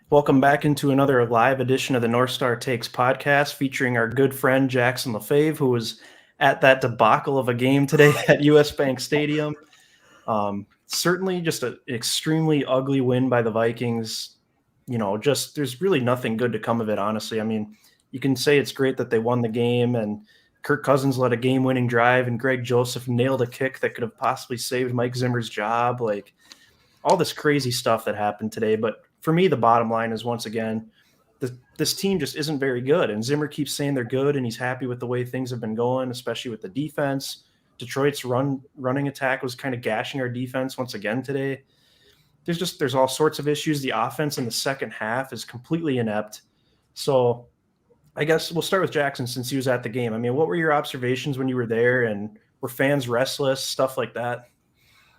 Welcome back into another live edition of the North Star Takes podcast featuring our good friend Jackson LaFave, who was at that debacle of a game today at US Bank Stadium. Certainly just an extremely ugly win by the Vikings. Just there's really nothing good to come of it, honestly. I mean, you can say it's great that they won the game and Kirk Cousins led a game-winning drive and Greg Joseph nailed a kick that could have possibly saved Mike Zimmer's job. Like, all this crazy stuff that happened today. But for me, the bottom line is once again, this team just isn't very good. And Zimmer keeps saying they're good, and he's happy with the way things have been going, especially with the defense. Detroit's running attack was kind of gashing our defense once again today. There's all sorts of issues. The offense in the second half is completely inept. So I guess we'll start with Jackson since he was at the game. I mean, what were your observations when you were there, and were fans restless, stuff like that?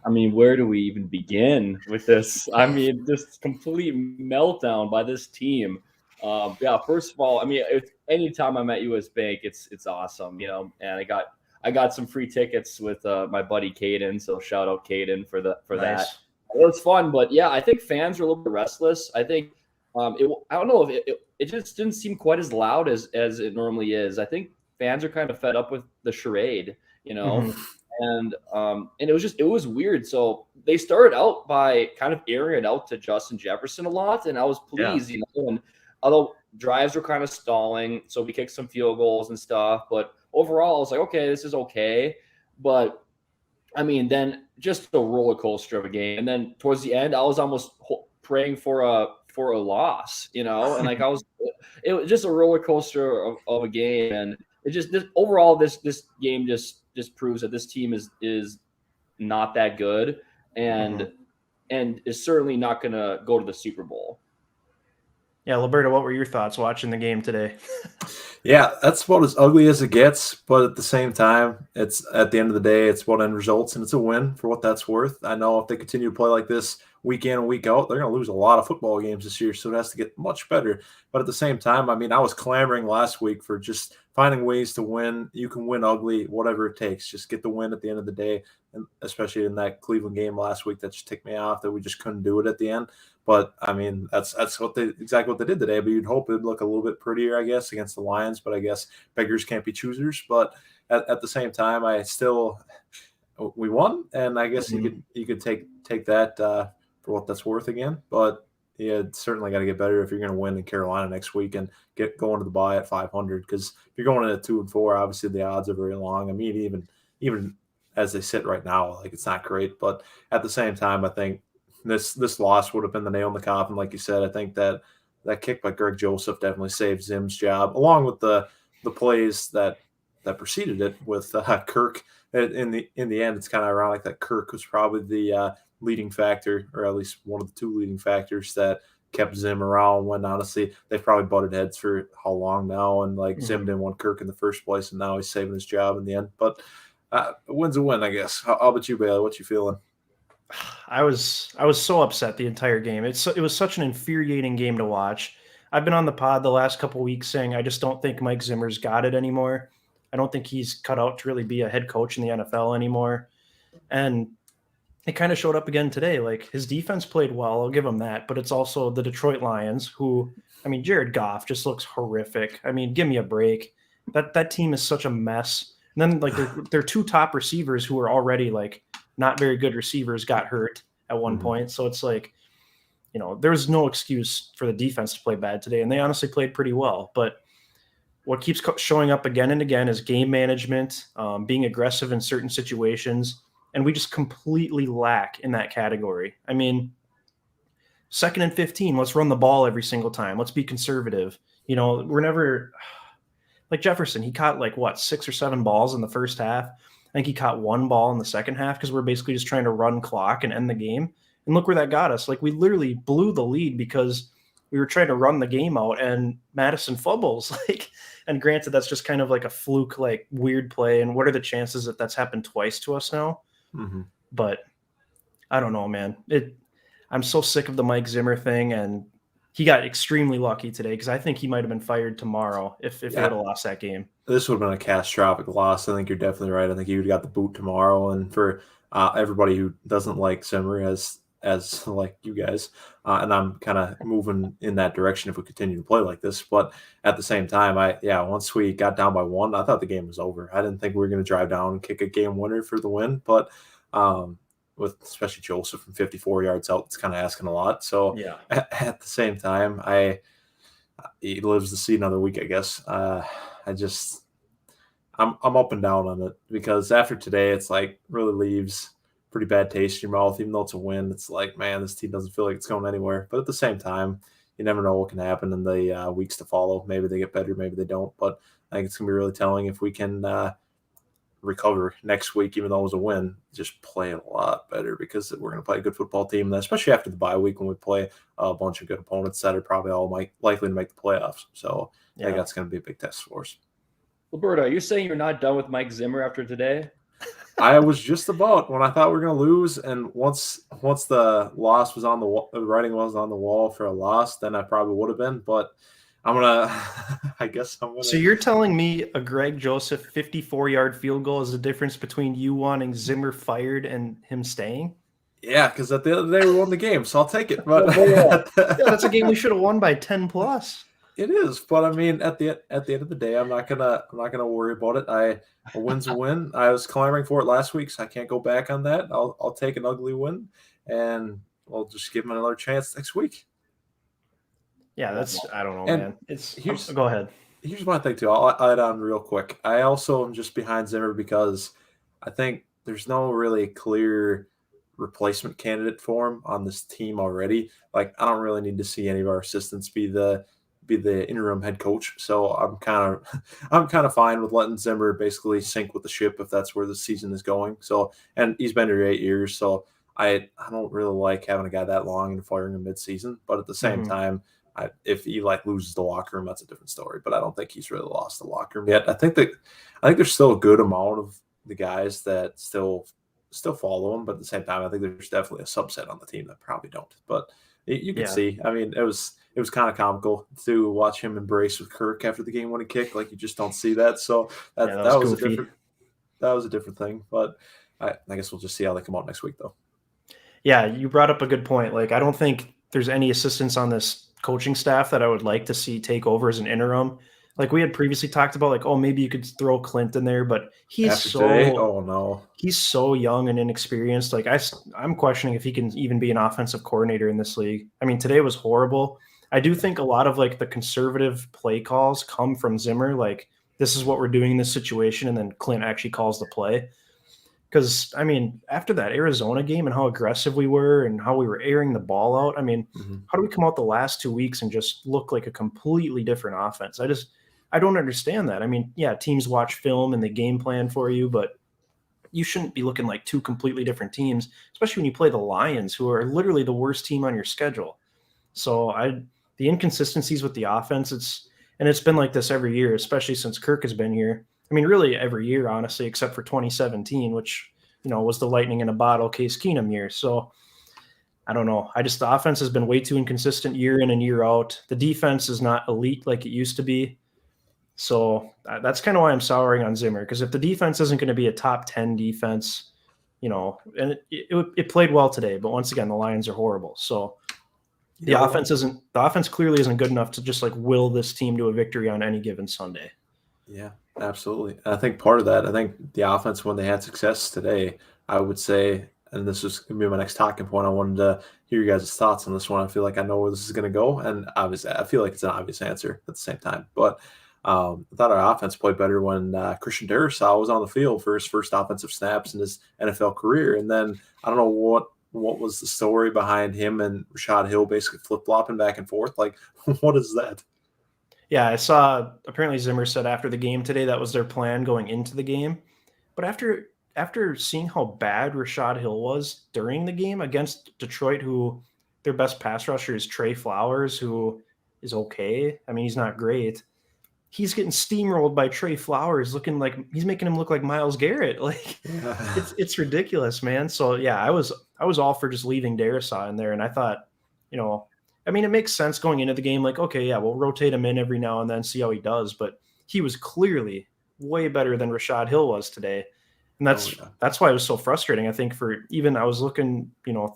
I mean, where do we even begin with this? I mean, this complete meltdown by this team. Yeah, first of all, I mean, anytime I'm at US Bank, it's awesome, And I got some free tickets with my buddy Caden, so shout out Caden for Nice. that. It was fun, but yeah, I think fans are a little bit restless. I think I don't know if it just didn't seem quite as loud as it normally is. I think fans are kind of fed up with the charade, Mhm. and it was weird. So they started out by kind of airing it out to Justin Jefferson a lot, and I was Yeah. pleased, And although drives were kind of stalling, so we kicked some field goals and stuff, but overall, I was like, okay, this is okay. But I mean, then just a roller coaster of a game, and then towards the end, I was almost praying for a loss, and like it was just a roller coaster of a game, and it just overall this game just proves that this team is not that good, and Mhm. and is certainly not going to go to the Super Bowl. Yeah, Roberto, what were your thoughts watching the game today? Yeah, that's about as ugly as it gets, but at the same time, it's at the end of the day, it's what end results, and it's a win for what that's worth. I know if they continue to play like this week in and week out, they're going to lose a lot of football games this year, so it has to get much better. But at the same time, I mean, I was clamoring last week for just finding ways to win. You can win ugly, whatever it takes. Just get the win at the end of the day, and especially in that Cleveland game last week that just ticked me off that we just couldn't do it at the end. But I mean, that's exactly what they did today. But you'd hope it'd look a little bit prettier, I guess, against the Lions. But I guess beggars can't be choosers. But at the same time, we won, and I guess you could take that for what that's worth again. But yeah, it's certainly got to get better if you're going to win in Carolina next week and get going to the bye at 500. Because if you're going in at 2-4, obviously the odds are very long. I mean, even as they sit right now, like it's not great. But at the same time, I think this loss would have been the nail in the coffin, like you said. I think that kick by Greg Joseph definitely saved Zim's job, along with the plays that preceded it with Kirk. In the end, it's kind of ironic that Kirk was probably the leading factor, or at least one of the two leading factors that kept Zim around. When honestly, they've probably butted heads for how long now, and like Zim didn't want Kirk in the first place, and now he's saving his job in the end. But a win's a win, I guess. How about you, Bailey? What you feeling? I was so upset the entire game. It was such an infuriating game to watch. I've been on the pod the last couple weeks saying I just don't think Mike Zimmer's got it anymore. I don't think he's cut out to really be a head coach in the NFL anymore. And it kind of showed up again today. Like, his defense played well, I'll give him that, but it's also the Detroit Lions who, I mean, Jared Goff just looks horrific. I mean, give me a break. That team is such a mess. And then like their two top receivers who are already like not very good receivers got hurt at one point. So it's like, there's no excuse for the defense to play bad today. And they honestly played pretty well. But what keeps showing up again and again is game management, being aggressive in certain situations. And we just completely lack in that category. I mean, 2nd and 15, let's run the ball every single time. Let's be conservative. We're never like Jefferson. He caught like 6 or 7 balls in the first half. I think he caught 1 ball in the second half because we're basically just trying to run clock and end the game. And look where that got us. Like, we literally blew the lead because we were trying to run the game out and Madison fumbles. And granted, that's just kind of like a fluke, like weird play. And what are the chances that that's happened twice to us now? But I don't know, man. I'm so sick of the Mike Zimmer thing, and he got extremely lucky today because I think he might have been fired tomorrow if they would have lost that game. This would have been a catastrophic loss. I think you're definitely right. I think he would have got the boot tomorrow. And for everybody who doesn't like Zimmer, as as like you guys, and I'm kind of moving in that direction if we continue to play like this. But at the same time, once we got down by 1, I thought the game was over. I didn't think we were going to drive down and kick a game winner for the win, but with especially Joseph from 54 yards out, it's kind of asking a lot. So Yeah. at the same time, he lives to see another week, I guess. I'm up and down on it because after today, it's like really leaves pretty bad taste in your mouth. Even though it's a win, it's like, man, this team doesn't feel like it's going anywhere. But at the same time, you never know what can happen in the weeks to follow. Maybe they get better, maybe they don't. But I think it's gonna be really telling if we can recover next week, even though it was a win. Just play a lot better because we're gonna play a good football team, especially after the bye week when we play a bunch of good opponents that are probably all likely to make the playoffs. So I think that's gonna be a big test for us. Roberto, are you saying you're not done with Mike Zimmer after today? I was just about when I thought we were going to lose, and once the loss was on the writing was on the wall for a loss, then I probably would have been. But I'm gonna, I guess I'm gonna. So you're telling me a Greg Joseph 54-yard field goal is the difference between you wanting Zimmer fired and him staying? Yeah, because at the end of the day we won the game, so I'll take it. But yeah, that's a game we should have won by 10 plus. It is, but I mean, at the end of the day, I'm not gonna worry about it. A win's a win. I was clamoring for it last week, so I can't go back on that. I'll take an ugly win, and we'll just give him another chance next week. Yeah, I don't know, man. Go ahead. Here's my thing too. I'll add on real quick. I also am just behind Zimmer because I think there's no really clear replacement candidate for him on this team already. Like, I don't really need to see any of our assistants be the interim head coach. So I'm kind of fine with letting Zimmer basically sink with the ship if that's where the season is going. So, and he's been here 8 years, so I don't really like having a guy that long and firing him mid-season. But at the same time, if he loses the locker room, that's a different story. But I don't think he's really lost the locker room yet. I think there's still a good amount of the guys that still follow him, but at the same time, I think there's definitely a subset on the team that probably don't. But you can see. I mean, it was kind of comical to watch him embrace with Kirk after the game-winning kick. Like, you just don't see that. So that was a different thing. But I guess we'll just see how they come out next week, though. Yeah, you brought up a good point. Like, I don't think there's any assistants on this coaching staff that I would like to see take over as an interim. Like, we had previously talked about, like, oh, maybe you could throw Clint in there, but he's he's so young and inexperienced. Like, I'm questioning if he can even be an offensive coordinator in this league. I mean, today was horrible. I do think a lot of like the conservative play calls come from Zimmer. Like, this is what we're doing in this situation, and then Clint actually calls the play. Because, I mean, after that Arizona game and how aggressive we were and how we were airing the ball out, I mean, how do we come out the last 2 weeks and just look like a completely different offense? I don't understand that. I mean, yeah, teams watch film and they game plan for you, but you shouldn't be looking like two completely different teams, especially when you play the Lions, who are literally the worst team on your schedule. So the inconsistencies with the offense, it's been like this every year, especially since Kirk has been here. I mean, really every year, honestly, except for 2017, which, was the lightning in a bottle Case Keenum year. So I don't know. The offense has been way too inconsistent year in and year out. The defense is not elite like it used to be. So that's kind of why I'm souring on Zimmer, because if the defense isn't going to be a top 10 defense, and it played well today, but once again, the Lions are horrible. So the offense clearly isn't good enough to just like will this team to a victory on any given Sunday. Yeah, absolutely. And I think part of that, I think the offense, when they had success today, I would say, and this is going to be my next talking point, I wanted to hear you guys' thoughts on this one. I feel like I know where this is going to go, and obviously I feel like it's an obvious answer at the same time. But I thought our offense played better when Christian Darrisaw was on the field for his first offensive snaps in his NFL career. And then I don't know what was the story behind him and Rashad Hill basically flip-flopping back and forth. Like, what is that? Yeah, I saw apparently Zimmer said after the game today that was their plan going into the game. But after seeing how bad Rashad Hill was during the game against Detroit, who their best pass rusher is Trey Flowers, who is okay. I mean, he's not great. He's getting steamrolled by Trey Flowers, looking like he's making him look like Myles Garrett. Like, it's ridiculous, man. So yeah, I was all for just leaving Darrisaw in there, and I thought, I mean, it makes sense going into the game. Like, okay, yeah, we'll rotate him in every now and then, see how he does. But he was clearly way better than Rashad Hill was today. And that's why it was so frustrating. I think I was looking,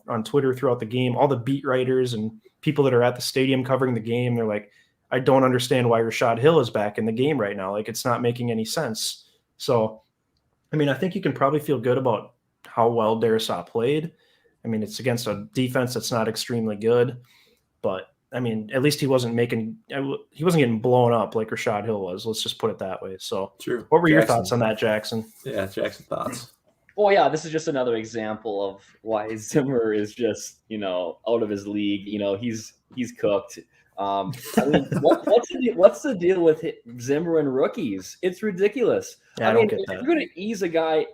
on Twitter throughout the game, all the beat writers and people that are at the stadium covering the game, they're like, I don't understand why Rashad Hill is back in the game right now. Like, it's not making any sense. So, I mean, I think you can probably feel good about how well Darisaw played. I mean, it's against a defense that's not extremely good, but I mean, at least he wasn't getting blown up like Rashad Hill was. Let's just put it that way. So, True. What were your thoughts on that, Jackson? Yeah, Jackson, thoughts. Well, yeah, this is just another example of why Zimmer is just, out of his league. He's cooked. I mean, what's the deal with Zimmer and rookies? It's ridiculous. Yeah, I don't get if that. you're going to ease a guy,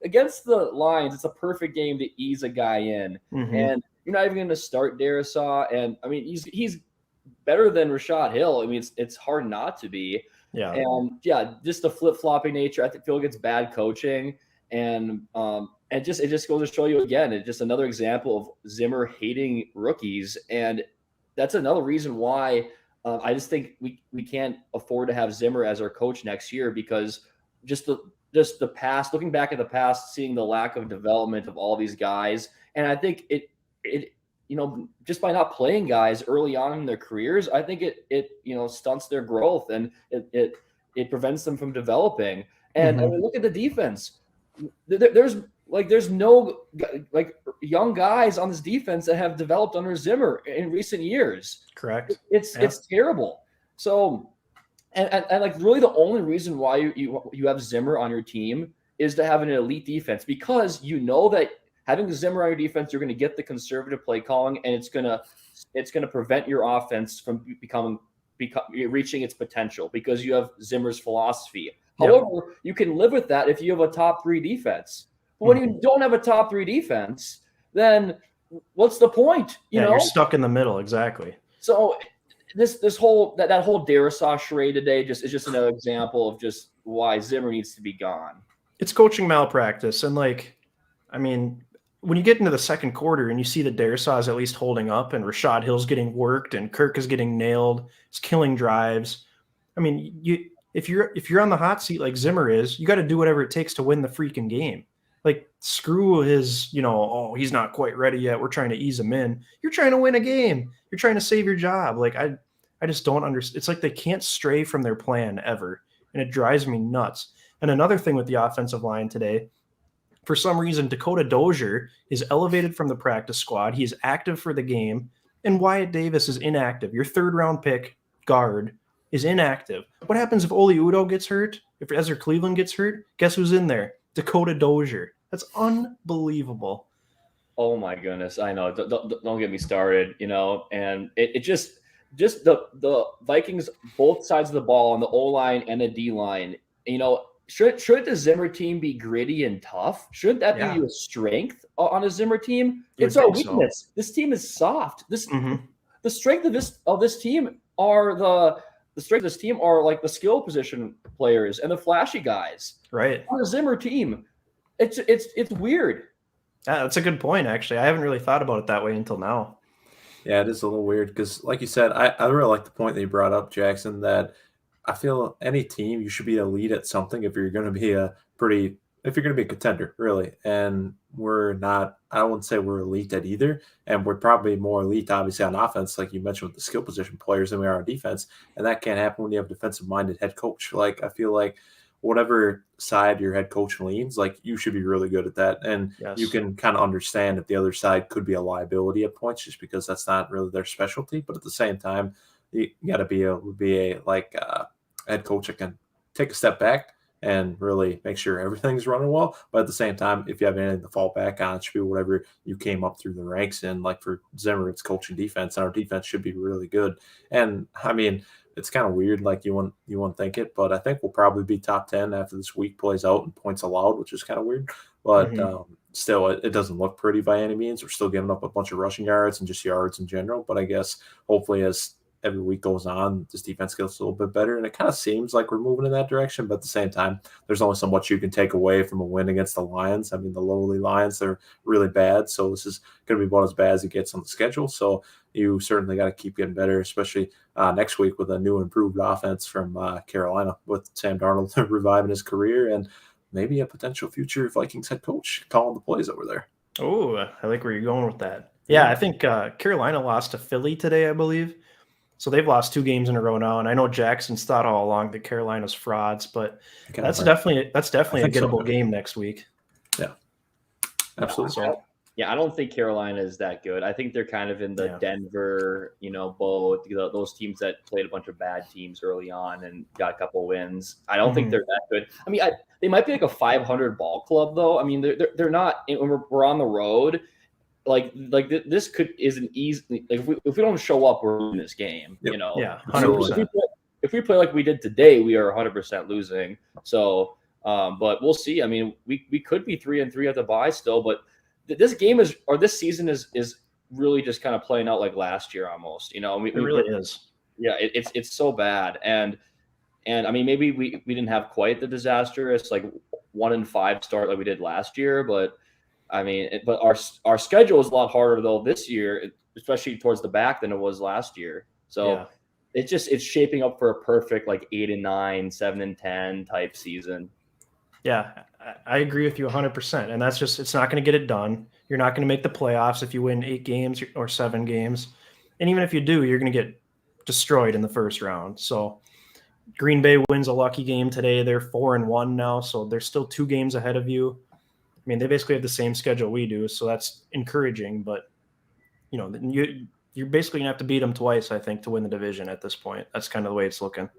against the Lions, it's a perfect game to ease a guy in. Mm-hmm. And you're not even going to start Darisaw. And, he's better than Rashad Hill. It's hard not to be. Yeah. And, just the flip-flopping nature. I feel like it's bad coaching. And it just goes to show you again, it's just another example of Zimmer hating rookies. And that's another reason why I just think we can't afford to have Zimmer as our coach next year, because just the past, looking back at the past, seeing the lack of development of all these guys. And I think it just by not playing guys early on in their careers, I think it stunts their growth, and it prevents them from developing. And Mm-hmm. look at the defense. There's no young guys on this defense that have developed under Zimmer in recent years. Correct. It's terrible. So, and really the only reason why you have Zimmer on your team is to have an elite defense, because that having Zimmer on your defense, you're going to get the conservative play calling, and it's going to prevent your offense from reaching its potential, because you have Zimmer's philosophy. Yep. However, you can live with that if you have a top 3 defense. But when you don't have a top 3 defense, then what's the point? You're stuck in the middle. Exactly. So this whole that whole Darisaw charade today is just another example of just why Zimmer needs to be gone. It's coaching malpractice. And when you get into the second quarter and you see that Darisaw is at least holding up and Rashad Hill's getting worked and Kirk is getting nailed, it's killing drives. If you're on the hot seat like Zimmer is, you got to do whatever it takes to win the freaking game. Like, screw his, he's not quite ready yet, we're trying to ease him in. You're trying to win a game. You're trying to save your job. Like, I just don't understand. It's like they can't stray from their plan ever, and it drives me nuts. And another thing with the offensive line today, for some reason, Dakota Dozier is elevated from the practice squad. He is active for the game, and Wyatt Davis is inactive. Your third-round pick guard is inactive. What happens if Oli Udoh gets hurt? If Ezra Cleveland gets hurt? Guess who's in there? Dakota Dozier. That's unbelievable. Oh my goodness, I know. Don't get me started. And it just the Vikings, both sides of the ball, on the O line and the D line. Should the Zimmer team be gritty and tough? Shouldn't that be a strength on a Zimmer team? It's our weakness. So. This team is soft. The strength of this team are like the skill position players and the flashy guys. Right. On a Zimmer team, it's weird. Yeah, that's a good point, actually. I haven't really thought about it that way until now. Yeah, it is a little weird because, like you said, I really like the point that you brought up, Jackson, that I feel any team, you should be elite at something if you're going to be a contender, really. And we're not, I wouldn't say we're elite at either. And we're probably more elite, obviously, on offense, like you mentioned, with the skill position players than we are on defense. And that can't happen when you have a defensive-minded head coach. Like, I feel like whatever side your head coach leans, like, you should be really good at that. And you can kind of understand if the other side could be a liability at points just because that's not really their specialty. But at the same time, you got to be able to be a head coach that can take a step back and really make sure everything's running well. But at the same time, if you have anything to fall back on, it should be whatever you came up through the ranks in. Like for Zimmer, it's coaching defense, and our defense should be really good. And it's kind of weird, like you wouldn't think it, but I think we'll probably be top 10 after this week plays out and points allowed, which is kind of weird. But still, it doesn't look pretty by any means. We're still giving up a bunch of rushing yards and just yards in general. But I guess hopefully as every week goes on, this defense gets a little bit better, and it kind of seems like we're moving in that direction. But at the same time, there's only so much you can take away from a win against the Lions. I mean, the lowly Lions, they're really bad, so this is going to be about as bad as it gets on the schedule. So you certainly got to keep getting better, especially next week with a new improved offense from Carolina with Sam Darnold reviving his career. And maybe a potential future Vikings head coach calling the plays over there. Oh, I like where you're going with that. Yeah, I think Carolina lost to Philly today, I believe. So they've lost 2 games in a row now, and I know Jackson's thought all along that Carolina's frauds, but that's definitely a gettable game next week. Yeah, absolutely. I don't think Carolina is that good. I think they're kind of in the Denver, boat. Those teams that played a bunch of bad teams early on and got a couple wins. I don't think they're that good. I mean, they might be like a 500 ball club, though. I mean, they're not. When we're on the road, like this is an easy. Like if we don't show up, we're losing this game. Yep. Yeah, 100%. If we play like we did today, we are 100% losing. So, but we'll see. I mean, we could be 3-3 at the bye still, but this game this season is really just kind of playing out like last year almost. It really is. Yeah, it's so bad, and I mean maybe we didn't have quite the disastrous like 1-5 start like we did last year, but I mean, but our schedule is a lot harder though this year, especially towards the back than it was last year. So it's shaping up for a perfect like 8-9, 7-10 type season. Yeah, I agree with you 100%. And that's just, it's not going to get it done. You're not going to make the playoffs if you win 8 games or 7 games. And even if you do, you're going to get destroyed in the first round. So Green Bay wins a lucky game today. They're 4-1 now. So they're still 2 games ahead of you. I mean, they basically have the same schedule we do. So that's encouraging. But, you're basically going to have to beat them twice, I think, to win the division at this point. That's kind of the way it's looking.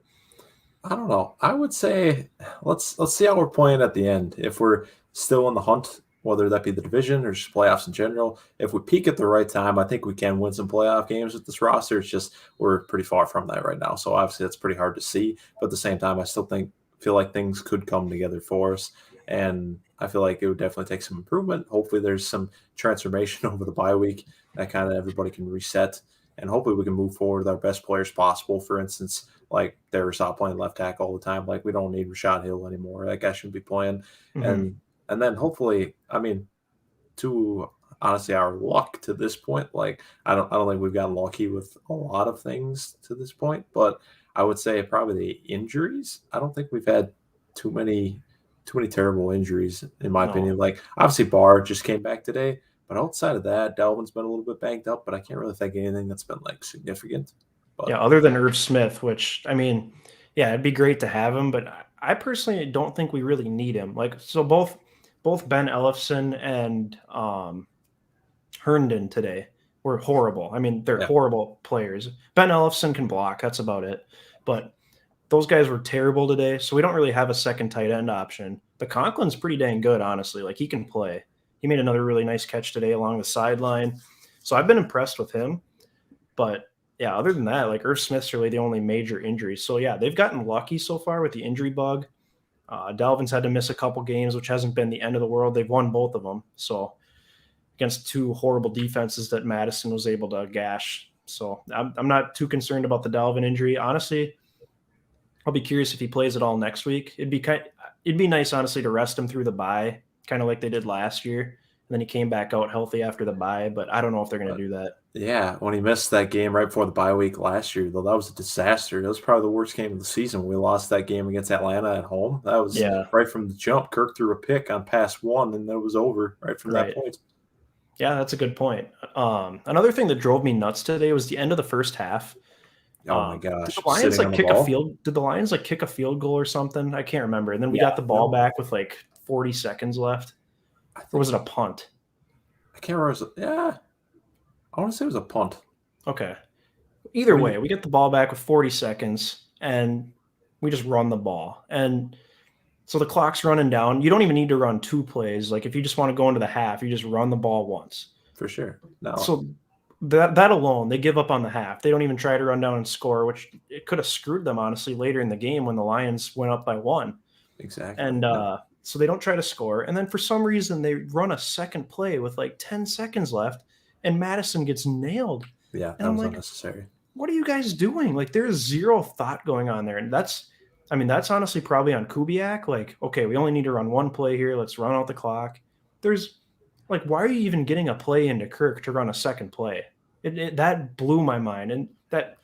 I don't know. I would say let's see how we're playing at the end. If we're still in the hunt, whether that be the division or just playoffs in general, if we peak at the right time, I think we can win some playoff games with this roster. It's just we're pretty far from that right now. So obviously that's pretty hard to see. But at the same time, I still feel like things could come together for us. And I feel like it would definitely take some improvement. Hopefully there's some transformation over the bye week that kind of everybody can reset. And hopefully we can move forward with our best players possible. For instance, like Darrisaw playing left tackle all the time. Like we don't need Rashad Hill anymore. That guy shouldn't be playing. Mm-hmm. And then hopefully, I mean, to honestly our luck to this point, like I don't think we've gotten lucky with a lot of things to this point. But I would say probably the injuries. I don't think we've had too many terrible injuries in my opinion. Like obviously Barr just came back today. But outside of that, Dalvin's been a little bit banged up, but I can't really think of anything that's been like significant. But, other than Irv Smith, which I mean, it'd be great to have him, but I personally don't think we really need him. Like, so both Ben Ellefson and Herndon today were horrible. I mean, they're horrible players. Ben Ellefson can block, that's about it. But those guys were terrible today, so we don't really have a second tight end option. But Conklin's pretty dang good, honestly. Like, he can play. He made another really nice catch today along the sideline. So I've been impressed with him. But, other than that, like Irv Smith's really the only major injury. So, they've gotten lucky so far with the injury bug. Dalvin's had to miss a couple games, which hasn't been the end of the world. They've won both of them. So against 2 horrible defenses that Madison was able to gash. So I'm not too concerned about the Dalvin injury. Honestly, I'll be curious if he plays at all next week. It'd be nice, honestly, to rest him through the bye, kind of like they did last year. And then he came back out healthy after the bye, but I don't know if they're going to do that. Yeah, when he missed that game right before the bye week last year, though, that was a disaster. That was probably the worst game of the season. We lost that game against Atlanta at home. That was right from the jump. Kirk threw a pick on pass 1, and then it was over right from that point. Yeah, that's a good point. Another thing that drove me nuts today was the end of the first half. Oh my gosh! Did the Lions Did the Lions kick a field goal or something? I can't remember. And then we got the ball back with 40 seconds left. Or was it a punt? I can't remember. I want to say it was a punt. Okay. Either way, we get the ball back with 40 seconds, and we just run the ball. And so the clock's running down. You don't even need to run 2 plays. Like, if you just want to go into the half, you just run the ball once. For sure. No. So that alone, they give up on the half. They don't even try to run down and score, which it could have screwed them, honestly, later in the game when the Lions went up by 1. Exactly. And so they don't try to score. And then for some reason, they run a second play with 10 seconds left, and Madison gets nailed. Yeah, that was unnecessary. What are you guys doing? There's zero thought going on there. And that's honestly probably on Kubiak. Okay, we only need to run 1 play here. Let's run out the clock. There's why are you even getting a play into Kirk to run a second play? That blew my mind. And that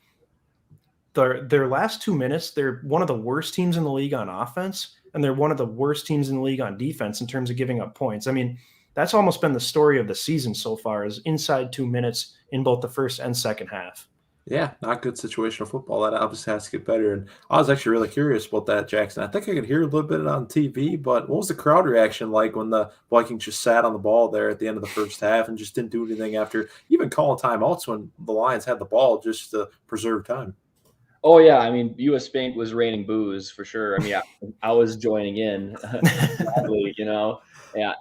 their last 2 minutes, they're one of the worst teams in the league on offense. and they're one of the worst teams in the league on defense in terms of giving up points. I mean, that's almost been the story of the season so far, is inside 2 minutes in both the first and second half. Yeah, not good situational football. That obviously has to get better. And I was actually really curious about that, Jackson. I think I could hear a little bit on TV, but what was the crowd reaction like when the Vikings just sat on the ball there at the end of the first half and just didn't do anything after even calling timeouts when the Lions had the ball just to preserve time? Oh yeah, I mean, US Bank was raining booze for sure. I mean, I was joining in, gladly, Yeah,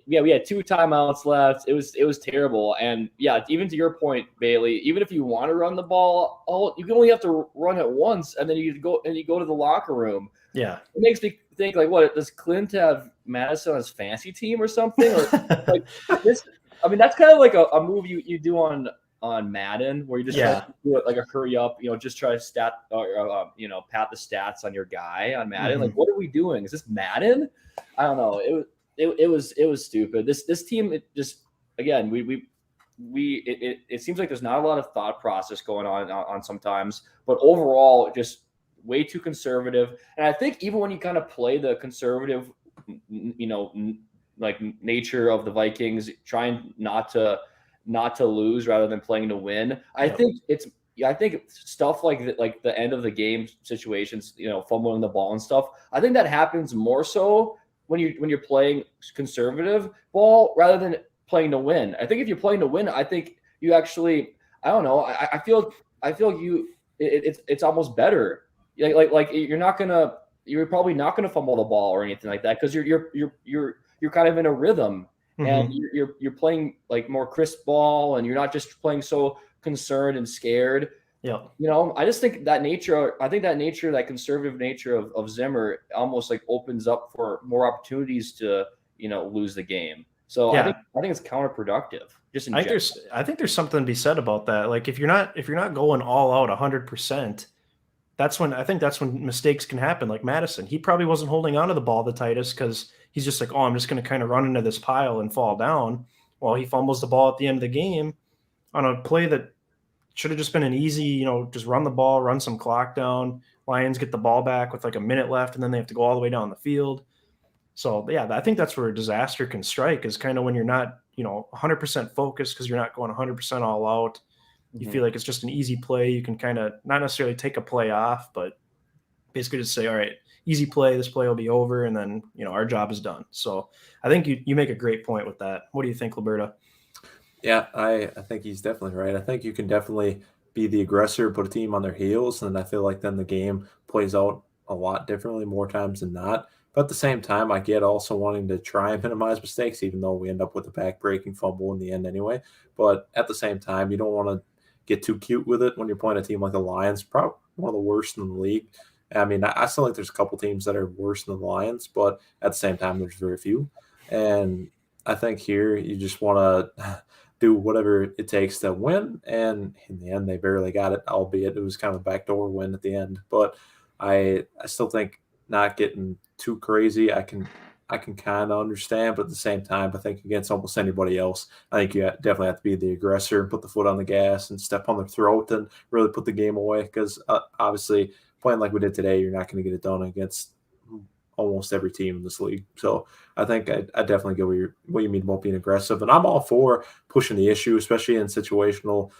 yeah, we had 2 timeouts left. It was terrible, and yeah, even to your point, Bailey, even if you want to run the ball, you can only have to run it once, and then you go to the locker room. Yeah, It makes me think like, what does Clint have Madison on his fancy team or something? Or, like this, I mean, that's kind of like a move you do on Madden, where you just try to do it like a hurry up, just try to pat the stats on your guy on Madden. Mm-hmm. Like, what are we doing? Is this Madden? I don't know. It was stupid. This team, it just, again, it seems like there's not a lot of thought process going on sometimes, but overall, just way too conservative. And I think even when you kind of play the conservative, like nature of the Vikings, trying not to lose rather than playing to win, I think stuff like the end of the game situations, fumbling the ball and stuff, I think that happens more so when you're playing conservative ball rather than playing to win. I think if you're playing to win, I think you actually, I don't know, I feel it's almost better. Like you're probably not gonna fumble the ball or anything like that, because you're kind of in a rhythm. And you're playing like more crisp ball, and you're not just playing so concerned and scared. Yeah. I just think that that conservative nature of Zimmer almost like opens up for more opportunities to, lose the game. So I think it's counterproductive. I think there's something to be said about that. Like if you're not going all out 100%, that's when mistakes can happen. Like Madison, he probably wasn't holding onto the ball the tightest because he's just like, oh, I'm just going to kind of run into this pile and fall down. Well, he fumbles the ball at the end of the game on a play that should have just been an easy, just run the ball, run some clock down. Lions get the ball back with like a minute left, and then they have to go all the way down the field. So yeah, I think that's where a disaster can strike, is kind of when you're not, 100% focused because you're not going 100% all out. You feel like it's just an easy play. You can kind of not necessarily take a play off, but basically just say, all right, easy play, this play will be over, and then, our job is done. So I think you make a great point with that. What do you think, Liberta? Yeah, I think he's definitely right. I think you can definitely be the aggressor, put a team on their heels, and I feel like then the game plays out a lot differently more times than not. But at the same time, I get also wanting to try and minimize mistakes, even though we end up with a back-breaking fumble in the end anyway. But at the same time, you don't want to get too cute with it when you're playing a team like the Lions, probably one of the worst in the league. I mean, I still think there's a couple teams that are worse than the Lions, but at the same time, there's very few. And I think here you just want to do whatever it takes to win. And in the end, they barely got it, albeit it was kind of a backdoor win at the end. But I still think not getting too crazy, I can kind of understand, but at the same time, I think against almost anybody else, I think you definitely have to be the aggressor, put the foot on the gas, and step on their throat and really put the game away. Because obviously, playing like we did today, you're not going to get it done against almost every team in this league. So I think I definitely get what you mean about being aggressive, and I'm all for pushing the issue, especially in situational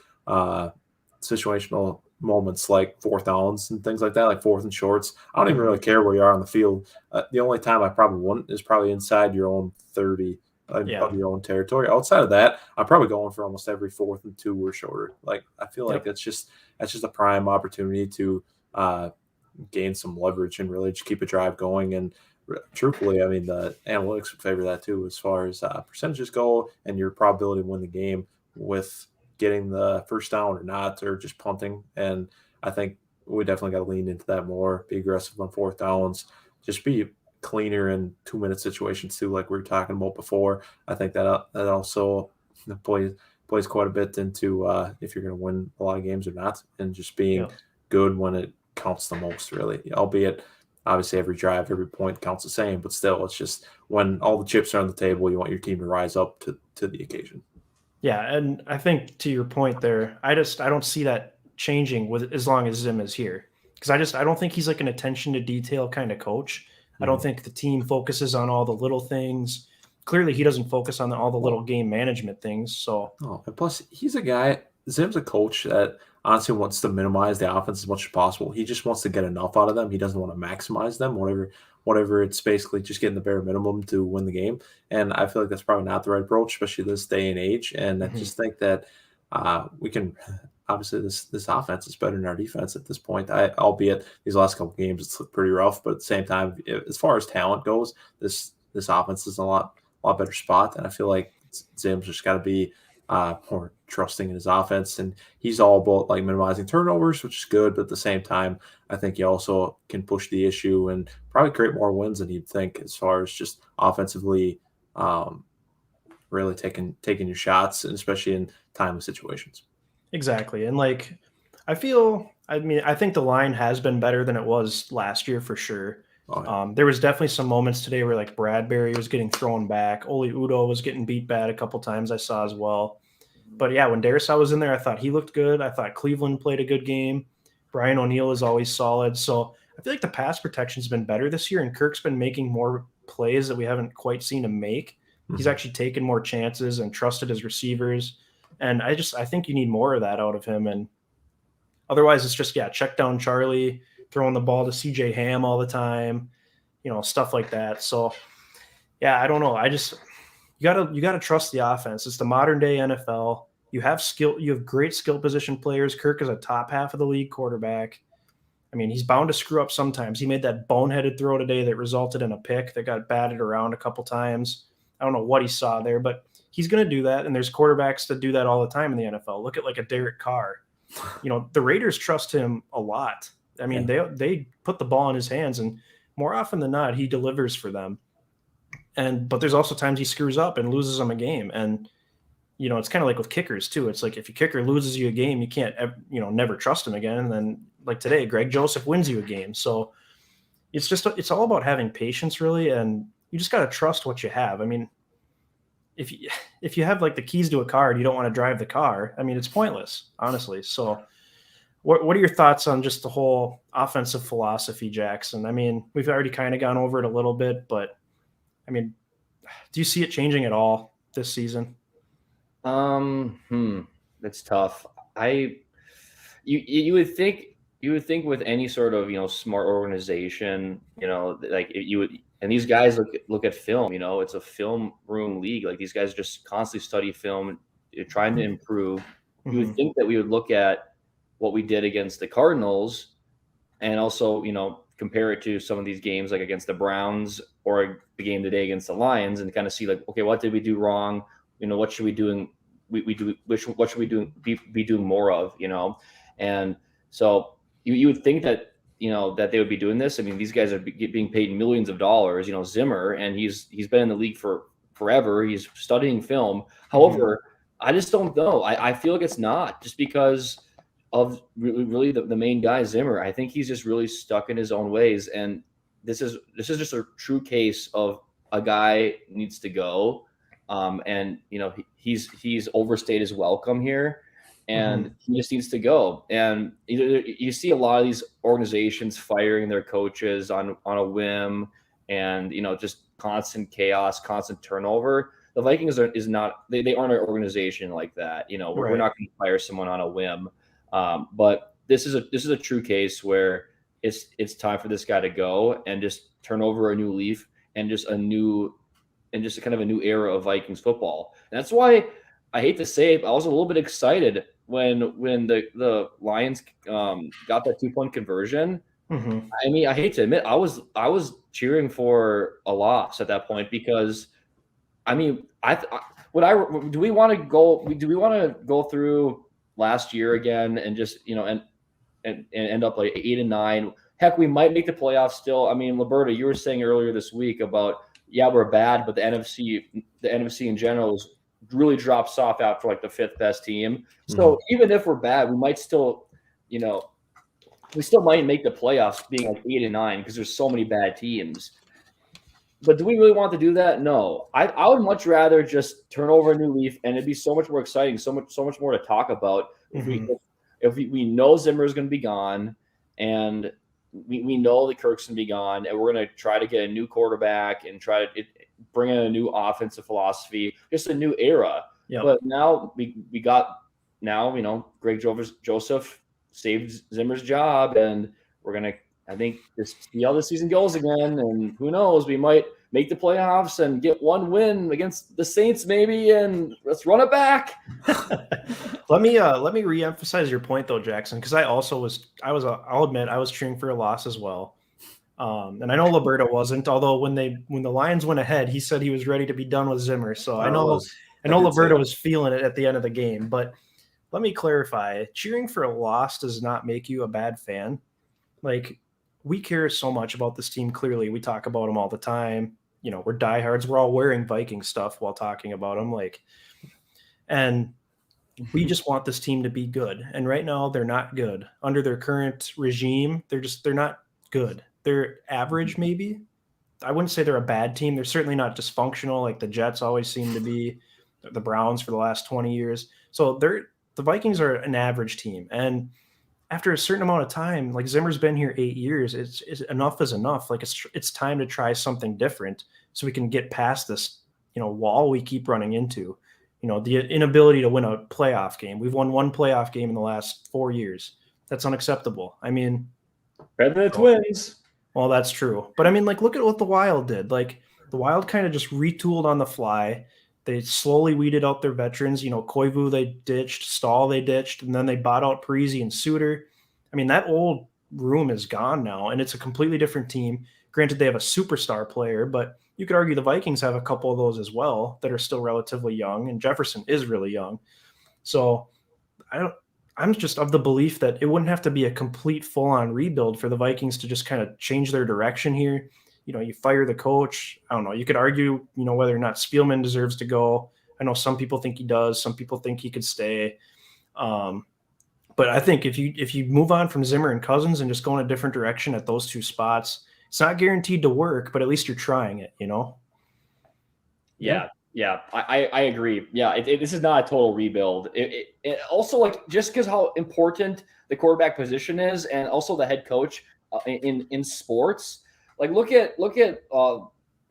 moments like fourth downs and things like that, like fourth and shorts. I don't even really care where you are on the field. The only time I probably wouldn't is probably inside your own 30 of your own territory. Outside of that, I'm probably going for almost every 4th and 2 or shorter. Like I feel like that's just a prime opportunity to gain some leverage and really just keep a drive going. And truthfully, I mean, the analytics would favor that too, as far as percentages go and your probability to win the game with getting the first down or not, or just punting. And I think we definitely got to lean into that more, be aggressive on 4th downs, just be cleaner in 2-minute situations too, like we were talking about before. I think that also plays quite a bit into if you're going to win a lot of games or not, and just being good when it counts the most, really. Albeit, obviously, every drive, every point counts the same, but still, it's just when all the chips are on the table, you want your team to rise up to the occasion. Yeah, and I think to your point there, I don't see that changing with as long as Zim is here, because I don't think he's like an attention to detail kind of coach. I don't think the team focuses on all the little things. Clearly, he doesn't focus on all the little game management things. So, and plus, he's a guy. Zim's a coach that honestly wants to minimize the offense as much as possible. He just wants to get enough out of them. He doesn't want to maximize them. Whatever. It's basically just getting the bare minimum to win the game. And I feel like that's probably not the right approach, especially this day and age. And I just think that we can. Obviously, this offense is better than our defense at this point. Albeit these last couple games, it's looked pretty rough. But at the same time, as far as talent goes, this offense is in a lot better spot. And I feel like Zim's just got to be more trusting in his offense. And he's all about like minimizing turnovers, which is good. But at the same time, I think he also can push the issue and probably create more wins than you'd think as far as just offensively really taking your shots, and especially in timely situations. Exactly. And like, I think the line has been better than it was last year for sure. Oh, yeah. There was definitely some moments today where like Bradbury was getting thrown back. Oli Udo was getting beat bad a couple times I saw as well. But yeah, when Darisaw was in there, I thought he looked good. I thought Cleveland played a good game. Brian O'Neill is always solid. So I feel like the pass protection's been better this year, and Kirk's been making more plays that we haven't quite seen him make. He's actually taken more chances and trusted his receivers. And I think you need more of that out of him. And otherwise it's just, check down Charlie, throwing the ball to CJ Ham all the time, stuff like that. So I don't know. You gotta trust the offense. It's the modern day NFL. You have great skill position players. Kirk is a top half of the league quarterback. I mean, he's bound to screw up sometimes. He made that boneheaded throw today that resulted in a pick that got batted around a couple times. I don't know what he saw there, but he's going to do that. And there's quarterbacks that do that all the time in the NFL. Look at like a Derek Carr. The Raiders trust him a lot. I mean, they put the ball in his hands, and more often than not, he delivers for them. But there's also times he screws up and loses them a game. And, it's kind of like with kickers too. It's like if your kicker loses you a game, you can't, never trust him again. And then like today, Greg Joseph wins you a game. So it's all about having patience really. And you just got to trust what you have. I mean, if you have like the keys to a car and you don't want to drive the car, I mean, it's pointless, honestly. So what are your thoughts on just the whole offensive philosophy, Jackson? I mean, we've already kind of gone over it a little bit, but I mean, do you see it changing at all this season? That's tough. You would think with any sort of smart organization, like you would, and these guys look at film. It's a film room league. Like these guys just constantly study film, trying to improve. You would think that we would look at what we did against the Cardinals, and also compare it to some of these games like against the Browns or the game today against the Lions, and kind of see like, okay, what did we do wrong? What should we do? What should we be doing more of? And so you would think that that they would be doing this. I mean, these guys are being paid millions of dollars. Zimmer, and he's been in the league for forever. He's studying film. However, I just don't know. I feel like it's not just because of really the main guy Zimmer. I think he's just really stuck in his own ways, and this is just a true case of a guy needs to go. And he's overstayed his welcome here, and he just needs to go. And you see a lot of these organizations firing their coaches on a whim, and just constant chaos, constant turnover. The Vikings aren't an organization like that. We're not going to fire someone on a whim. But this is a true case where it's time for this guy to go and just turn over a new leaf and just kind of a new era of Vikings football. And that's why I hate to say it, but I was a little bit excited when the Lions got that 2-point conversion. I mean, I hate to admit, I was cheering for a loss at that point, because I mean, do we want to go through last year again and just and end up like 8-9? Heck, we might make the playoffs still. I mean, Liberta, you were saying earlier this week about, we're bad, but the NFC in general really drops off after like the 5th best team. So even if we're bad, we might still, we still might make the playoffs being like 8-9 because there's so many bad teams. But do we really want to do that? No. I would much rather just turn over a new leaf, and it'd be so much more exciting, so much more to talk about if we know Zimmer is going to be gone, and we know that Kirk's going to be gone, and we're going to try to get a new quarterback and try to bring in a new offensive philosophy, just a new era. Yep. But now we got Greg Joseph saved Zimmer's job, and we're going to, I think, just see how the season goes again. And who knows, we might make the playoffs and get one win against the Saints maybe, and let's run it back. Let me reemphasize your point though, Jackson, because I'll admit I was cheering for a loss as well. And I know Liberto wasn't, although when the Lions went ahead, he said he was ready to be done with Zimmer. So I know Liberto was feeling it at the end of the game. But let me clarify, cheering for a loss does not make you a bad fan. Like, we care so much about this team. Clearly, we talk about them all the time. We're diehards. We're all wearing Viking stuff while talking about them. And we just want this team to be good. And right now, they're not good. Under their current regime, they're not good. They're average, maybe. I wouldn't say they're a bad team. They're certainly not dysfunctional like the Jets always seem to be, the Browns for the last 20 years. So the Vikings are an average team. And after a certain amount of time, like Zimmer's been here 8 years, it's enough is enough. Like it's time to try something different so we can get past this, wall we keep running into. The inability to win a playoff game. We've won one playoff game in the last 4 years. That's unacceptable. I mean, better than the Twins. Well, that's true. But I mean, look at what the Wild did. Like, the Wild kind of just retooled on the fly. They slowly weeded out their veterans. Koivu they ditched, Stahl they ditched, and then they bought out Parise and Suter. I mean, that old room is gone now, and it's a completely different team. Granted, they have a superstar player, but you could argue the Vikings have a couple of those as well that are still relatively young, and Jefferson is really young. So I'm just of the belief that it wouldn't have to be a complete full-on rebuild for the Vikings to just kind of change their direction here. You fire the coach. I don't know. You could argue, whether or not Spielman deserves to go. I know some people think he does. Some people think he could stay. But I think if you move on from Zimmer and Cousins and just go in a different direction at those two spots, it's not guaranteed to work, but at least you're trying it, Yeah. I agree. Yeah, this is not a total rebuild. It also, just because how important the quarterback position is, and also the head coach in sports. Look at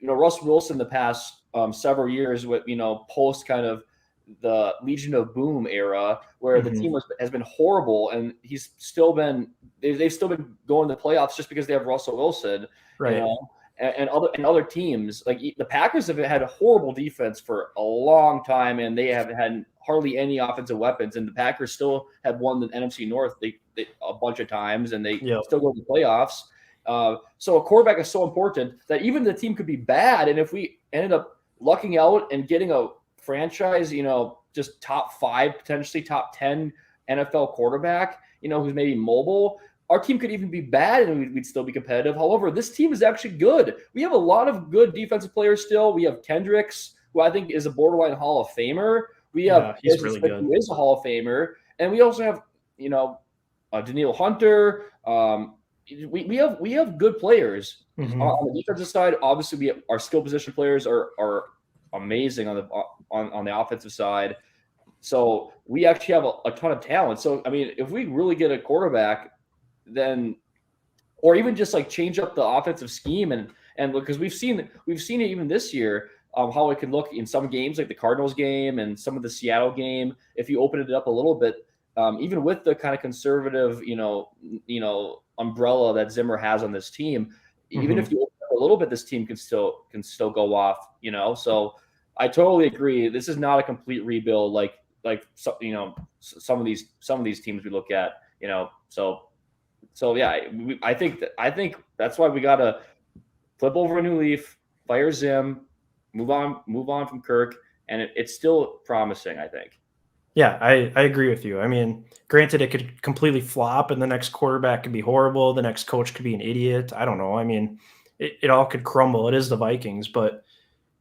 Russ Wilson the past several years with post kind of the Legion of Boom era, where the team has been horrible, and they've still been going to the playoffs just because they have Russell Wilson, right? And other teams, like the Packers have had a horrible defense for a long time, and they have had hardly any offensive weapons, and the Packers still have won the NFC North they a bunch of times, and they still go to the playoffs. So a quarterback is so important that even the team could be bad, and if we ended up lucking out and getting a franchise, just top 5, potentially top 10 NFL quarterback, who's maybe mobile, our team could even be bad and we'd still be competitive. However, this team is actually good. We have a lot of good defensive players still. We have Kendricks, who I think is a borderline Hall of Famer. We have he's really good. Who is a Hall of Famer, and we also have Daniil Hunter. We have good players on the defensive side. Obviously, our skill position players are amazing on the offensive side. So we actually have a ton of talent. So I mean, if we really get a quarterback, then, or even just change up the offensive scheme and because we've seen it even this year, how it can look in some games like the Cardinals game and some of the Seattle game. If you open it up a little bit, even with the kind of conservative, umbrella that Zimmer has on this team, even if you open up a little bit, this team can still go off. So I totally agree. This is not a complete rebuild like some of these teams we look at. So yeah, I think that's why we gotta flip over a new leaf, fire Zim, move on from Kirk, and it's still promising, I think. Yeah, I agree with you. I mean, granted, it could completely flop, and the next quarterback could be horrible. The next coach could be an idiot. I don't know. I mean, it all could crumble. It is the Vikings, but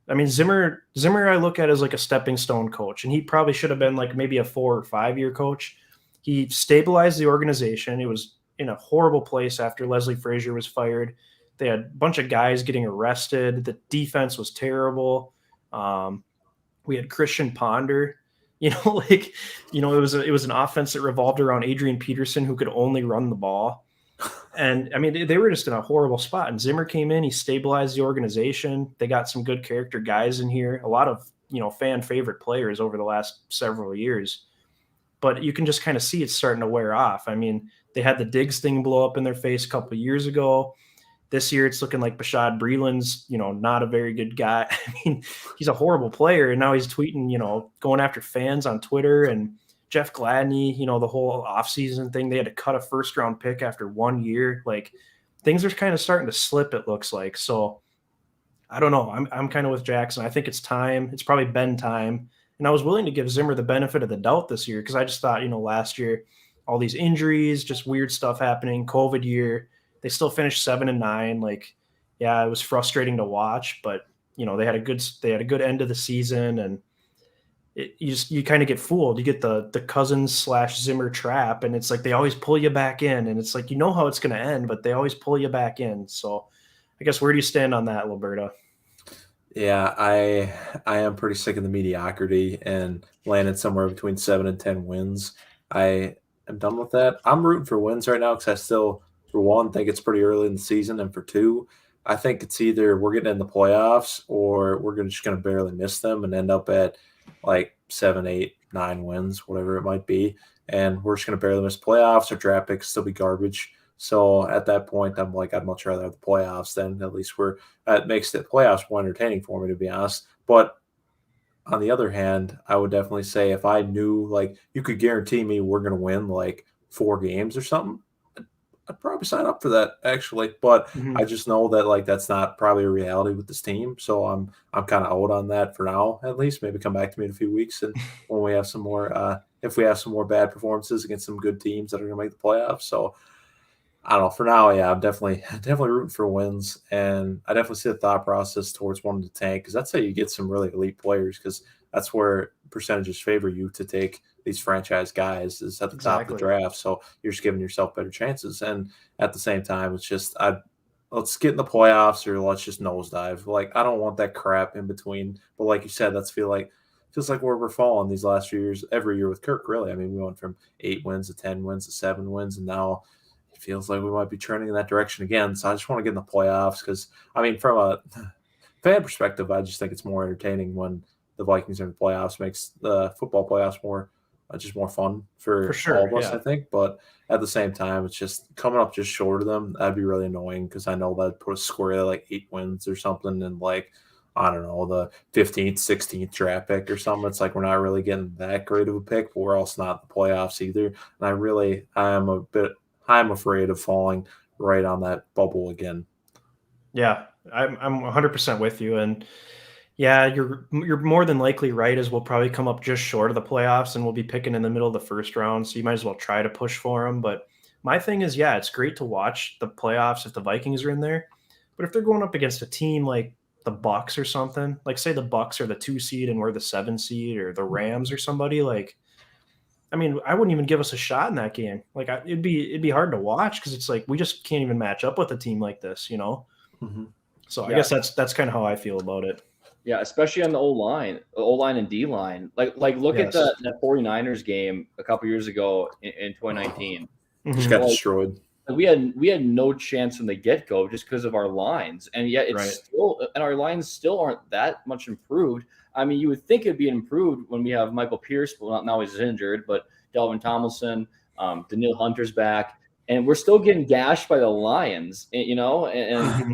I mean, Zimmer I look at as like a stepping stone coach, and he probably should have been maybe a 4 or 5 year coach. He stabilized the organization. It was in a horrible place after Leslie Frazier was fired. They had a bunch of guys getting arrested. The defense was terrible. We had Christian Ponder. It was an offense that revolved around Adrian Peterson, who could only run the ball. And I mean, they were just in a horrible spot. And Zimmer came in, he stabilized the organization. They got some good character guys in here, a lot of, fan favorite players over the last several years. But you can just kind of see it's starting to wear off. I mean, they had the Diggs thing blow up in their face a couple of years ago. This year, it's looking like Bashad Breeland's, not a very good guy. I mean, he's a horrible player, and now he's tweeting, going after fans on Twitter. And Jeff Gladney, the whole offseason thing, they had to cut a first-round pick after 1 year. Like, things are kind of starting to slip, it looks like. So, I don't know. I'm kind of with Jackson. I think it's time. It's probably been time. And I was willing to give Zimmer the benefit of the doubt this year because I just thought, last year, all these injuries, just weird stuff happening, COVID year. They still finished 7-9. Like, yeah, it was frustrating to watch, but they had a good end of the season, and you kind of get fooled. You get the Cousins / Zimmer trap, and it's like they always pull you back in, and it's like how it's going to end, but they always pull you back in. So, I guess where do you stand on that, Roberta? Yeah, I am pretty sick of the mediocrity and landing somewhere between 7 and 10 wins. I am done with that. I'm rooting for wins right now because I still, for one, think it's pretty early in the season, and for two, I think it's either we're getting in the playoffs or we're just going to barely miss them and end up at like 7, 8, 9 wins, whatever it might be, and we're just going to barely miss playoffs. Our draft picks still be garbage. So at that point, I'm like, I'd much rather have the playoffs than at least it makes the playoffs more entertaining for me, to be honest. But on the other hand, I would definitely say if I knew like you could guarantee me we're going to win like 4 games or something, I'd probably sign up for that actually. But I just know that like that's not probably a reality with this team. So I'm kind of out on that for now, at least. Maybe come back to me in a few weeks and when we have some more, if we have some more bad performances against some good teams that are going to make the playoffs. So I don't know. For now, yeah, I'm definitely rooting for wins, and I definitely see the thought process towards wanting to tank because that's how you get some really elite players because that's where percentages favor you to take these franchise guys is at the top of the draft. So you're just giving yourself better chances, and at the same time, it's just let's get in the playoffs or let's just nosedive. Like I don't want that crap in between. But like you said, feels like where we're falling these last few years. Every year with Kirk, really. I mean, we went from 8 wins to 10 wins to 7 wins, and now feels like we might be trending in that direction again. So I just want to get in the playoffs because, I mean, from a fan perspective, I just think it's more entertaining when the Vikings are in the playoffs. Makes the football playoffs more fun for sure, all of us, yeah. I think. But at the same time, it's just coming up just short of them. That'd be really annoying because I know that put us squarely like 8 wins or something and like, I don't know, the 15th, 16th draft pick or something. It's like we're not really getting that great of a pick, but we're also not in the playoffs either. And I'm afraid of falling right on that bubble again. Yeah, I'm 100% with you, and yeah, you're more than likely right. As we'll probably come up just short of the playoffs, and we'll be picking in the middle of the first round. So you might as well try to push for them. But my thing is, yeah, it's great to watch the playoffs if the Vikings are in there, but if they're going up against a team like the Bucks or something, like say the Bucks are the 2 seed and we're the 7 seed, or the Rams or somebody like. I mean, I wouldn't even give us a shot in that game. Like, it'd be hard to watch because it's like we just can't even match up with a team like this, Mm-hmm. So I guess that's kind of how I feel about it. Yeah, especially on the O-line and D-line. Like look at that 49ers game a couple years ago in 2019. Just got destroyed. We had no chance from the get-go just because of our lines, and yet our lines still aren't that much improved. I mean, you would think it'd be improved when we have Michael Pierce, but now he's injured. But Delvin Tomlinson, Daniil Hunter's back, and we're still getting gashed by the Lions. And the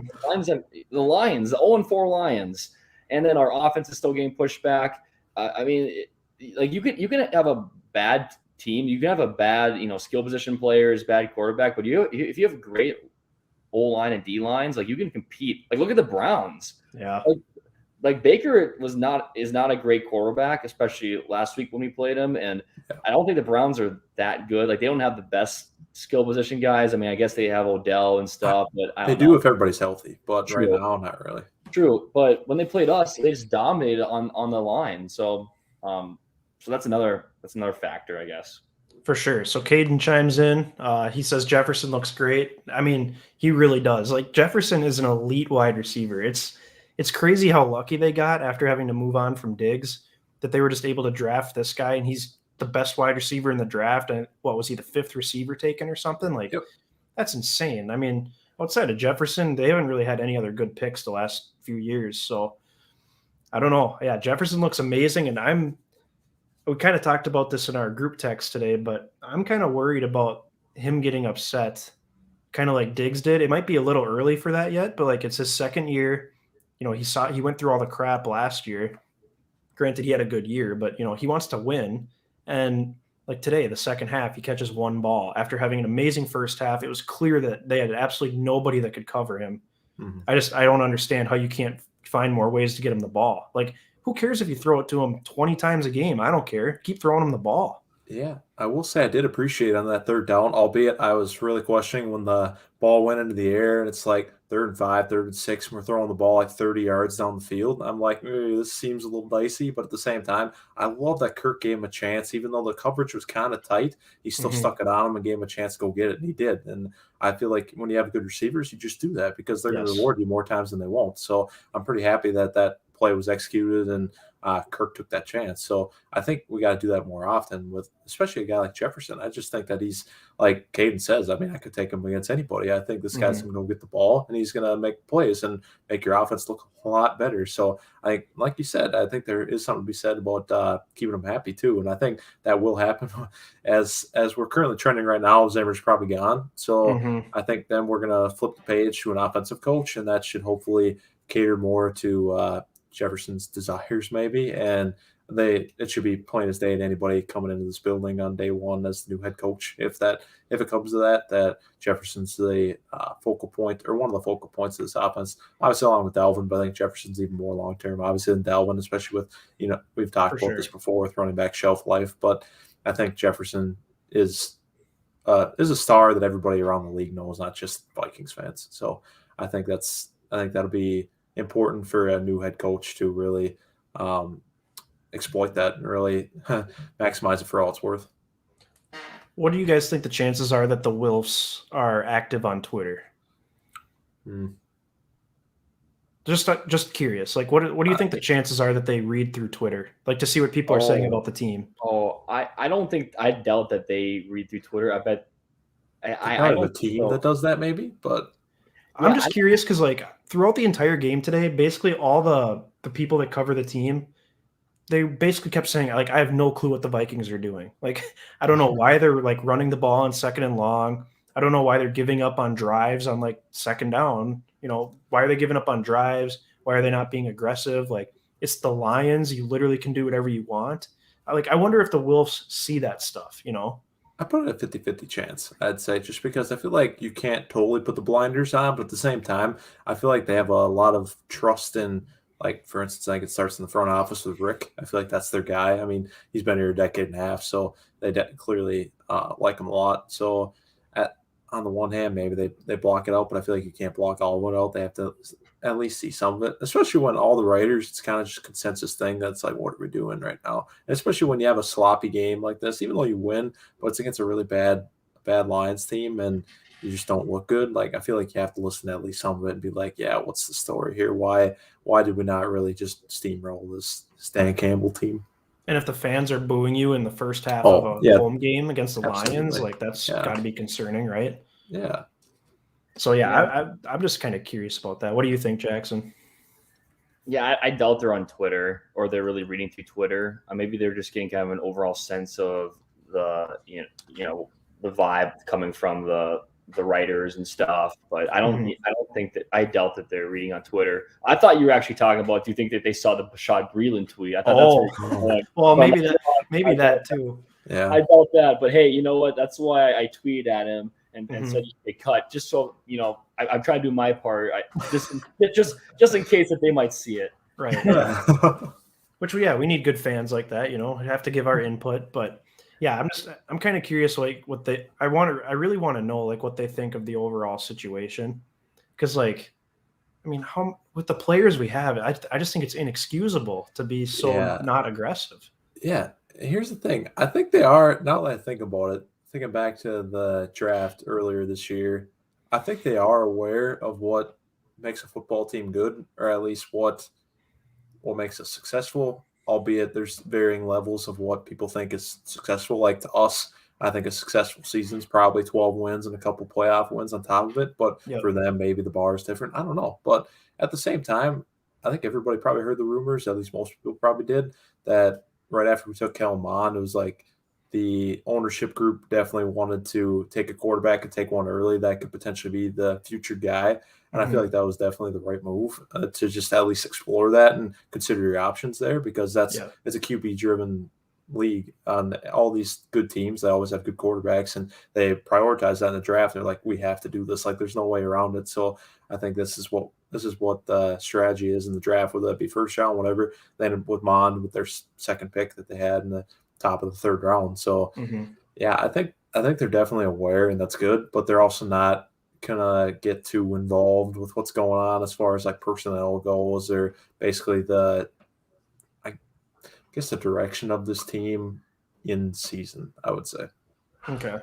Lions, the 0-4 Lions, and then our offense is still getting pushed back. I mean, you can have a bad team, you can have a bad skill position players, bad quarterback, but if you have great O-line and D-lines, like you can compete. Like look at the Browns. Yeah. Like Baker is not a great quarterback, especially last week when we played him. And I don't think the Browns are that good. Like they don't have the best skill position guys. I mean, I guess they have Odell and stuff, but they do if everybody's healthy. But True. Right now, not really. True, but when they played us, they just dominated on the line. So, so that's another factor, I guess. For sure. So Caden chimes in. He says Jefferson looks great. I mean, he really does. Like Jefferson is an elite wide receiver. It's crazy how lucky they got after having to move on from Diggs that they were just able to draft this guy, and he's the best wide receiver in the draft. And what was he, the 5th receiver taken or something? Like, That's insane. I mean, outside of Jefferson, they haven't really had any other good picks the last few years. So I don't know. Yeah, Jefferson looks amazing, and we kind of talked about this in our group text today, but I'm kind of worried about him getting upset, kind of like Diggs did. It might be a little early for that yet, but like it's his second year. He went through all the crap last year. Granted, he had a good year, but he wants to win. And like today, the second half, he catches one ball after having an amazing first half. It was clear that they had absolutely nobody that could cover him. Mm-hmm. I don't understand how you can't find more ways to get him the ball. Like, who cares if you throw it to him 20 times a game? I don't care. Keep throwing him the ball. Yeah, I will say I did appreciate on that third down, albeit I was really questioning when the ball went into the air and it's like 3rd and 5, 3rd and 6, and we're throwing the ball like 30 yards down the field. I'm like, this seems a little dicey, but at the same time, I love that Kirk gave him a chance. Even though the coverage was kind of tight, he still stuck it on him and gave him a chance to go get it, and he did. And I feel like when you have good receivers, you just do that because they're going to reward you more times than they won't. So I'm pretty happy that that play was executed and Kirk took that chance. So I think we got to do that more often with, especially a guy like Jefferson. I just think that he's, like Caden says, I mean, I could take him against anybody. I think this guy's going to go get the ball and he's going to make plays and make your offense look a lot better. So I, like you said, I think there is something to be said about keeping him happy too. And I think that will happen as we're currently trending right now. Zimmer's probably gone. So I think then we're going to flip the page to an offensive coach, and that should hopefully cater more to Jefferson's desires maybe, and it should be plain as day to anybody coming into this building on day one as the new head coach, if it comes to that Jefferson's the focal point or one of the focal points of this offense, obviously along with Dalvin, but I think Jefferson's even more long term obviously than Dalvin, especially with we've talked about this before with running back shelf life, but I think Jefferson is a star that everybody around the league knows, not just Vikings fans. So I think that'll be important for a new head coach to really exploit that and really maximize it for all it's worth. What do you guys think the chances are that the Wilfs are active on Twitter? Just curious. Like, what do you think the chances are that they read through Twitter, like to see what people are saying about the team? I don't think, I doubt that they read through Twitter. I bet I have a team that does that maybe, but I'm just curious because like throughout the entire game today, basically all the people that cover the team, they basically kept saying like, I have no clue what the Vikings are doing. Like, I don't know why they're like running the ball on 2nd and long. I don't know why they're giving up on drives on like 2nd down. Why are they giving up on drives? Why are they not being aggressive? Like, it's the Lions. You literally can do whatever you want. I wonder if the Wolves see that stuff, I put it a 50-50 chance, I'd say, just because I feel like you can't totally put the blinders on, but at the same time, I feel like they have a lot of trust in, like, for instance, I think it starts in the front office with Rick. I feel like that's their guy. I mean, he's been here a decade and a half, so they clearly like him a lot. So on the one hand, maybe they block it out, but I feel like you can't block all of it out. They have to at least see some of it, especially when all the writers, it's kind of just a consensus thing that's like, what are we doing right now? And especially when you have a sloppy game like this, even though you win, but it's against a really bad Lions team and you just don't look good. Like, I feel like you have to listen to at least some of it and be like, yeah, what's the story here? Why did we not really just steamroll this Dan Campbell team? And if the fans are booing you in the first half of a home game against the Lions, like that's got to be concerning, right? Yeah. So I'm just kind of curious about that. What do you think, Jackson? Yeah, I doubt they're on Twitter or they're really reading through Twitter. Maybe they're just getting kind of an overall sense of the the vibe coming from the writers and stuff. But I doubt that they're reading on Twitter. I thought you were actually talking about, do you think that they saw the Bashad Breeland tweet? I thought well, maybe that too. Yeah, I doubt that. But hey, you know what? That's why I tweeted at him and said they cut, just so I'm trying to do my part. Just in case that they might see it. Right. Which we need good fans like that. We have to give our input, but. Yeah, I'm kind of curious, like I really want to know like what they think of the overall situation, because like, I mean, with the players we have, I just think it's inexcusable to be so not aggressive. Yeah, here's the thing. I think they are. Now that I think about it, thinking back to the draft earlier this year, I think they are aware of what makes a football team good, or at least what makes us successful. Albeit there's varying levels of what people think is successful. Like to us, I think a successful season is probably 12 wins and a couple playoff wins on top of it. But Yep. for them, maybe the bar is different. I don't know. But at the same time, I think everybody probably heard the rumors, at least most people probably did, that right after we took Kellen Mond, it was like the ownership group definitely wanted to take a quarterback and take one early that could potentially be the future guy. And I feel like that was definitely the right move to just at least explore that and consider your options there, because it's a QB driven league. On all these good teams, they always have good quarterbacks, and they prioritize that in the draft. They're like, we have to do this. Like, there's no way around it. So I think this is what the strategy is in the draft, whether that be first round, whatever. Then with Mond with their second pick that they had in the top of the third round. So yeah, I think they're definitely aware, and that's good. But they're also not gonna get too involved with what's going on as far as like personnel goes, or basically the direction of this team in season, I would say. Okay.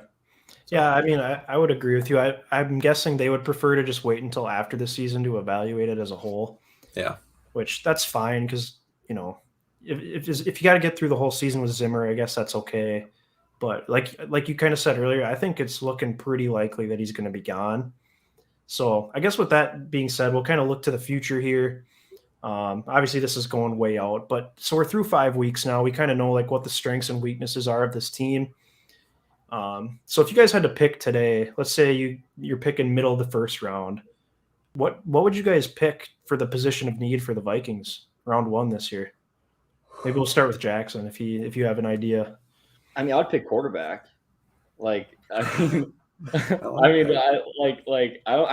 Yeah, I mean, I would agree with you. I'm guessing they would prefer to just wait until after the season to evaluate it as a whole. Yeah. Which that's fine, because, you know, if you got to get through the whole season with Zimmer, I guess that's okay. But like you kind of said earlier, I think it's looking pretty likely that he's going to be gone. So I guess with that being said, we'll kind of look to the future here. Obviously, this is going way out, but so we're through 5 weeks now. We kind of know like what the strengths and weaknesses are of this team. So if you guys had to pick today, let's say you're picking middle of the first round, what would you guys pick for the position of need for the Vikings round 1 this year? Maybe we'll start with Jackson if you have an idea. I mean, I'd pick quarterback. Like, I mean, I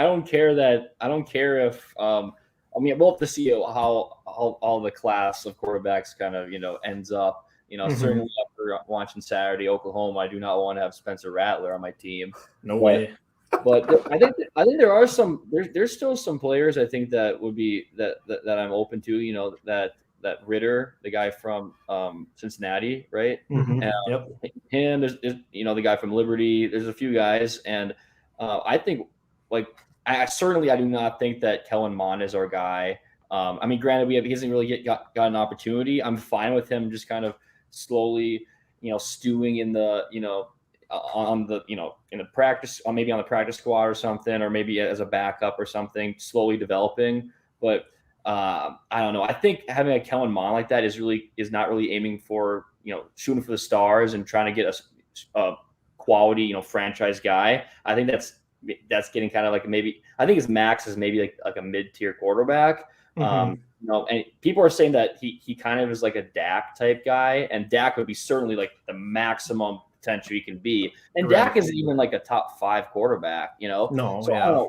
don't care that. I don't care if. I mean, we'll have to see how all the class of quarterbacks kind of ends up. Certainly after watching Saturday Oklahoma, I do not want to have Spencer Rattler on my team. No way. But I think there are some. There's still some players I think that would be that I'm open to. That Ritter, the guy from Cincinnati, right? Yep. Him, there's the guy from Liberty. There's a few guys, and I think I do not think that Kellen Mond is our guy. I mean, granted, he hasn't really got an opportunity. I'm fine with him just kind of slowly, stewing in the on the in the practice, or maybe on the practice squad or something, or maybe as a backup or something, slowly developing. But I don't know. I think having a Kellen Mond like that is not really aiming for shooting for the stars and trying to get a quality franchise guy. I think that's getting kind of like maybe. I think his max is maybe like a mid-tier quarterback. And people are saying that he kind of is like a Dak type guy, and Dak would be certainly like the maximum potential he can be. And right. Dak isn't even like a top 5 quarterback, No, so yeah. I don't know.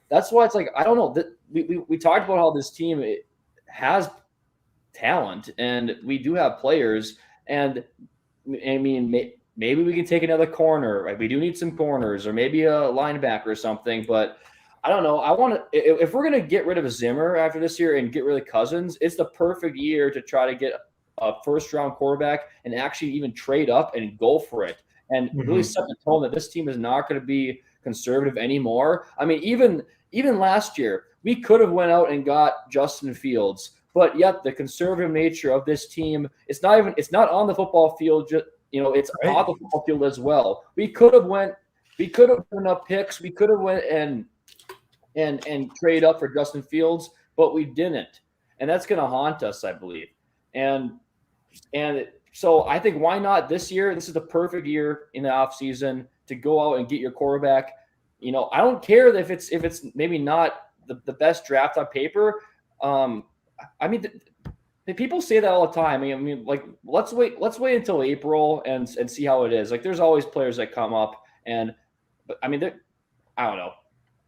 That's why it's like I don't know. We talked about how this team has talent, and we do have players. And I mean, maybe we can take another corner. Right? We do need some corners, or maybe a linebacker or something. But I don't know. I want to. If we're gonna get rid of Zimmer after this year and get rid of Cousins, it's the perfect year to try to get a first-round quarterback and actually even trade up and go for it, and really set the tone that this team is not going to be conservative anymore. I mean, even last year, we could have went out and got Justin Fields, but yet the conservative nature of this team, it's not on the football field. Just it's right. On the football field as well. We could have given up picks. We could have went and trade up for Justin Fields, but we didn't, and that's going to haunt us, I believe. And so I think why not this year? This is the perfect year in the offseason to go out and get your quarterback. I don't care if it's maybe not the best draft on paper. I mean, the people say that all the time. I mean, like let's wait until April and see how it is. Like, there's always players that come up, but I mean, I don't know.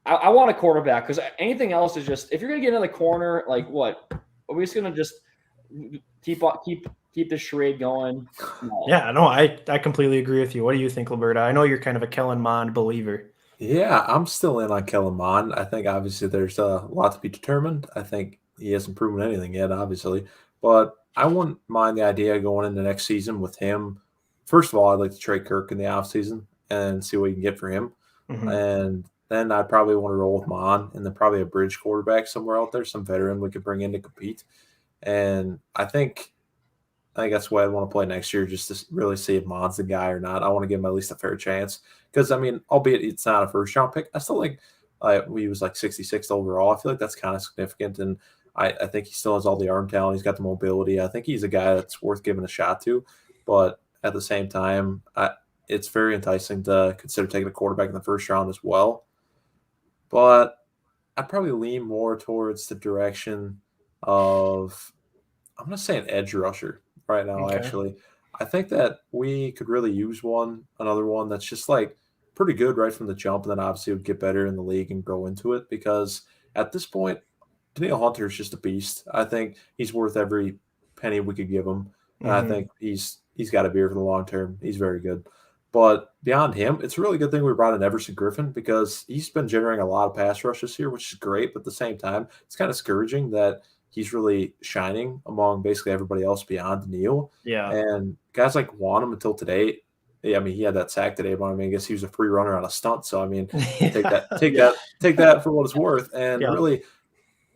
I want a quarterback, because anything else is just, if you're gonna get another corner, like what? Are we just gonna just keep the charade going? No. Yeah, no, I completely agree with you. What do you think, Liberta? I know you're kind of a Kellen Mond believer. Yeah, I'm still in on Kellen Mond. I think obviously there's a lot to be determined. I think he hasn't proven anything yet, obviously. But I wouldn't mind the idea of going into next season with him. First of all, I'd like to trade Kirk in the offseason and see what you can get for him. And then I'd probably want to roll with Mond, and then probably a bridge quarterback somewhere out there, some veteran we could bring in to compete. And I think I think that's why I want to play next year, just to really see if Mon's the guy or not. I want to give him at least a fair chance because, I mean, albeit it's not a first round pick, I still think he was like 66th overall. I feel like that's kind of significant, and I think he still has all the arm talent. He's got the mobility. I think he's a guy that's worth giving a shot to, but at the same time, it's very enticing to consider taking a quarterback in the first round as well. But I'd probably lean more towards the direction of, I'm going to say an edge rusher right now, Okay. actually. I think that we could really use another one that's just like pretty good right from the jump, and then obviously would get better in the league and grow into it because at this point, Daniel Hunter is just a beast. I think he's worth every penny we could give him. And I think he's got to be here for the long term. He's very good. But beyond him, it's a really good thing we brought in Everson Griffin because he's been generating a lot of pass rushes here, which is great. But at the same time, it's kind of discouraging that he's really shining among basically everybody else beyond Neal. Yeah. And guys like Wanham until today, I mean, he had that sack today, but I mean, I guess he was a free runner on a stunt. So I mean, take that for what it's worth. And really,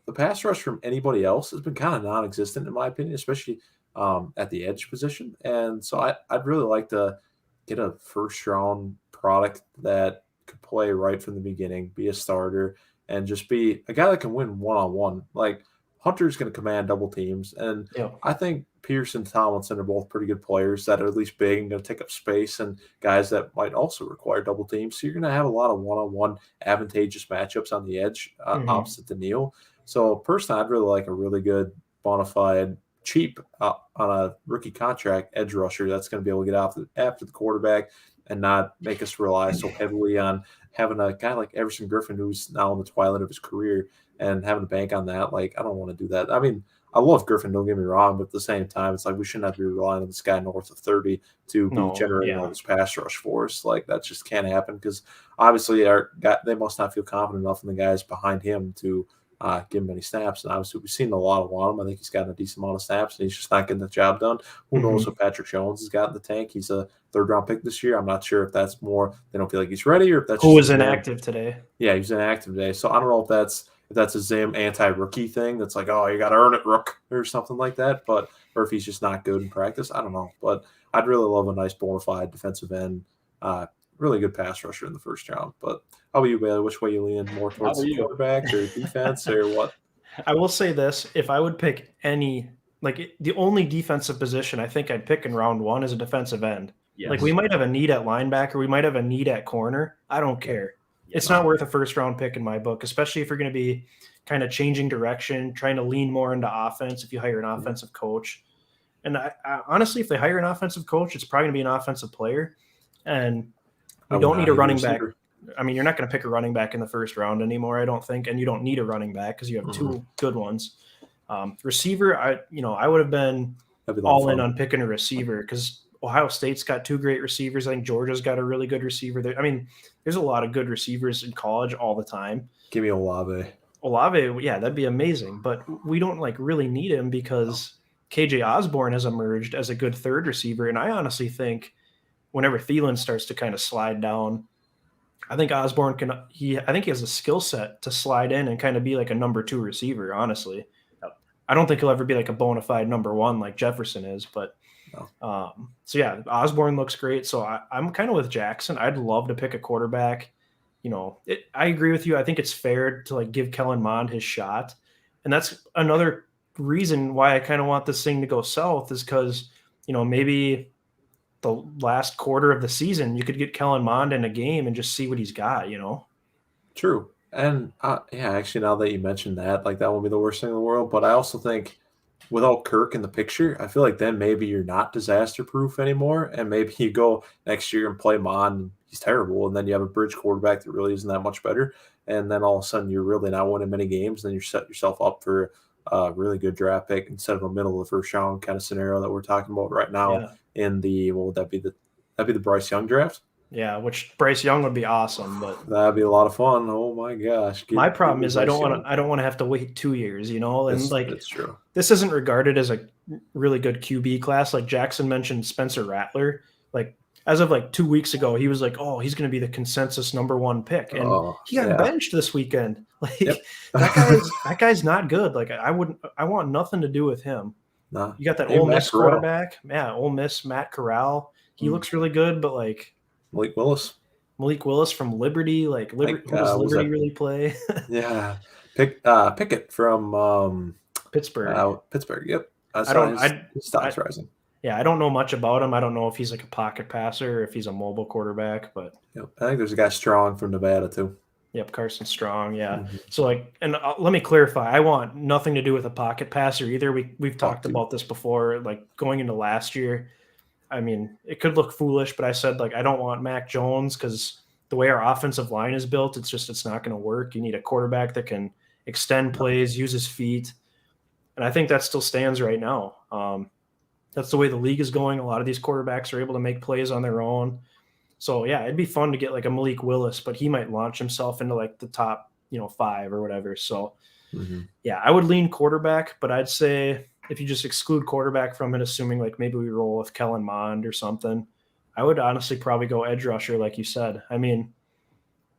the pass rush from anybody else has been kind of non-existent in my opinion, especially at the edge position. And so I'd really like to get a first round product that could play right from the beginning, be a starter, and just be a guy that can win one-on-one. Like Hunter's going to command double teams. And I think Pierce and Tomlinson are both pretty good players that are at least big and going to take up space and guys that might also require double teams. So you're going to have a lot of one-on-one advantageous matchups on the edge opposite the Neal. So personally, I'd really like a really good, bona fide, cheap on a rookie contract edge rusher that's going to be able to get after the quarterback and not make us rely so heavily on having a guy like Everson Griffin who's now in the twilight of his career and having to bank on that. Like, I don't want to do that. I mean, I love Griffin, don't get me wrong, but at the same time, it's like we shouldn't have to be relying on this guy north of 30 to be generating all this pass rush for us. Like, that just can't happen because obviously they must not feel confident enough in the guys behind him to give him any snaps. And obviously, we've seen a lot of him. I think he's gotten a decent amount of snaps, and he's just not getting the job done. Who knows what Patrick Jones has got in the tank? He's a third-round pick this year. I'm not sure if that's more they don't feel like he's ready or if that's who was inactive today. Yeah, he was inactive today. So I don't know if that's a Zim anti-rookie thing that's like, oh, you got to earn it, rook, or something like that. But or if he's just not good in practice, I don't know. But I'd really love a nice bona fide defensive end, really good pass rusher in the first round. But how about you, Bailey? Which way you leaning more towards the quarterback or defense or what? I will say this: if I would pick the only defensive position I think I'd pick in round one is a defensive end. Yes. Like we might have a need at linebacker, we might have a need at corner. I don't care. It's not worth a first round pick in my book, especially if you're going to be kind of changing direction, trying to lean more into offense if you hire an offensive coach. And I honestly, if they hire an offensive coach, it's probably going to be an offensive player. And we don't need a running back. I mean, you're not going to pick a running back in the first round anymore, I don't think. And you don't need a running back because you have two good ones. Receiver, I would have been all in on picking a receiver because Ohio State's got two great receivers. I think Georgia's got a really good receiver there. I mean, there's a lot of good receivers in college all the time. Give me Olave. Yeah, that'd be amazing. But we don't really need him because KJ Osborne has emerged as a good third receiver. And I honestly think whenever Thielen starts to kind of slide down, I think Osborne I think he has a skill set to slide in and kind of be like a number two receiver, honestly. I don't think he'll ever be like a bona fide number one like Jefferson is, but so yeah, Osborne looks great. So I'm kind of with Jackson. I'd love to pick a quarterback. I agree with you. I think it's fair to give Kellen Mond his shot. And that's another reason why I kind of want this thing to go south is because, maybe the last quarter of the season, you could get Kellen Mond in a game and just see what he's got, True. And actually, now that you mentioned that, that won't be the worst thing in the world. But I also think without Kirk in the picture, I feel like then maybe you're not disaster proof anymore. And maybe you go next year and play Mond. He's terrible. And then you have a bridge quarterback that really isn't that much better. And then all of a sudden you're really not winning many games. And then you set yourself up for a really good draft pick instead of a middle of the first round kind of scenario that we're talking about right now in the, what would that be? That'd be the Bryce Young draft. Yeah, which Bryce Young would be awesome, but that'd be a lot of fun. Oh my gosh! My problem is I don't want to have to wait 2 years, and that's true. This isn't regarded as a really good QB class. Like Jackson mentioned, Spencer Rattler. As of 2 weeks ago, he was like, "Oh, he's going to be the consensus number one pick," and he got benched this weekend. That guy's not good. I want nothing to do with him. Nah. You got that Hey, Ole Matt Miss Corral. quarterback. Yeah, Ole Miss, Matt Corral. He looks really good, but like Malik Willis. Malik Willis from Liberty, like who does Was Liberty that? really play? Yeah. Pickett from Pittsburgh. Pittsburgh. Yep. I I saw don't his I stock's rising. yeah, I don't know much about him. I don't know if he's like a pocket passer or if he's a mobile quarterback, but Yep. I think there's a guy Strong from Nevada too. yep, Carson Strong, yeah. Mhm. So like, and let me clarify, I want nothing to do with a pocket passer either. We've talked too. about this before, like going into last year. I mean, it could look foolish, but I said like I don't want Mac Jones because the way our offensive line is built, it's not going to work. You need a quarterback that can extend plays, use his feet, and I think that still stands right now. That's the way the league is going. A lot of these quarterbacks are able to make plays on their own. So yeah, it'd be fun to get like a Malik Willis, but he might launch himself into like the top, 5 or whatever. So yeah, I would lean quarterback, but I'd say if you just exclude quarterback from it, assuming like maybe we roll with Kellen Mond or something, I would honestly probably go edge rusher, like you said. I mean,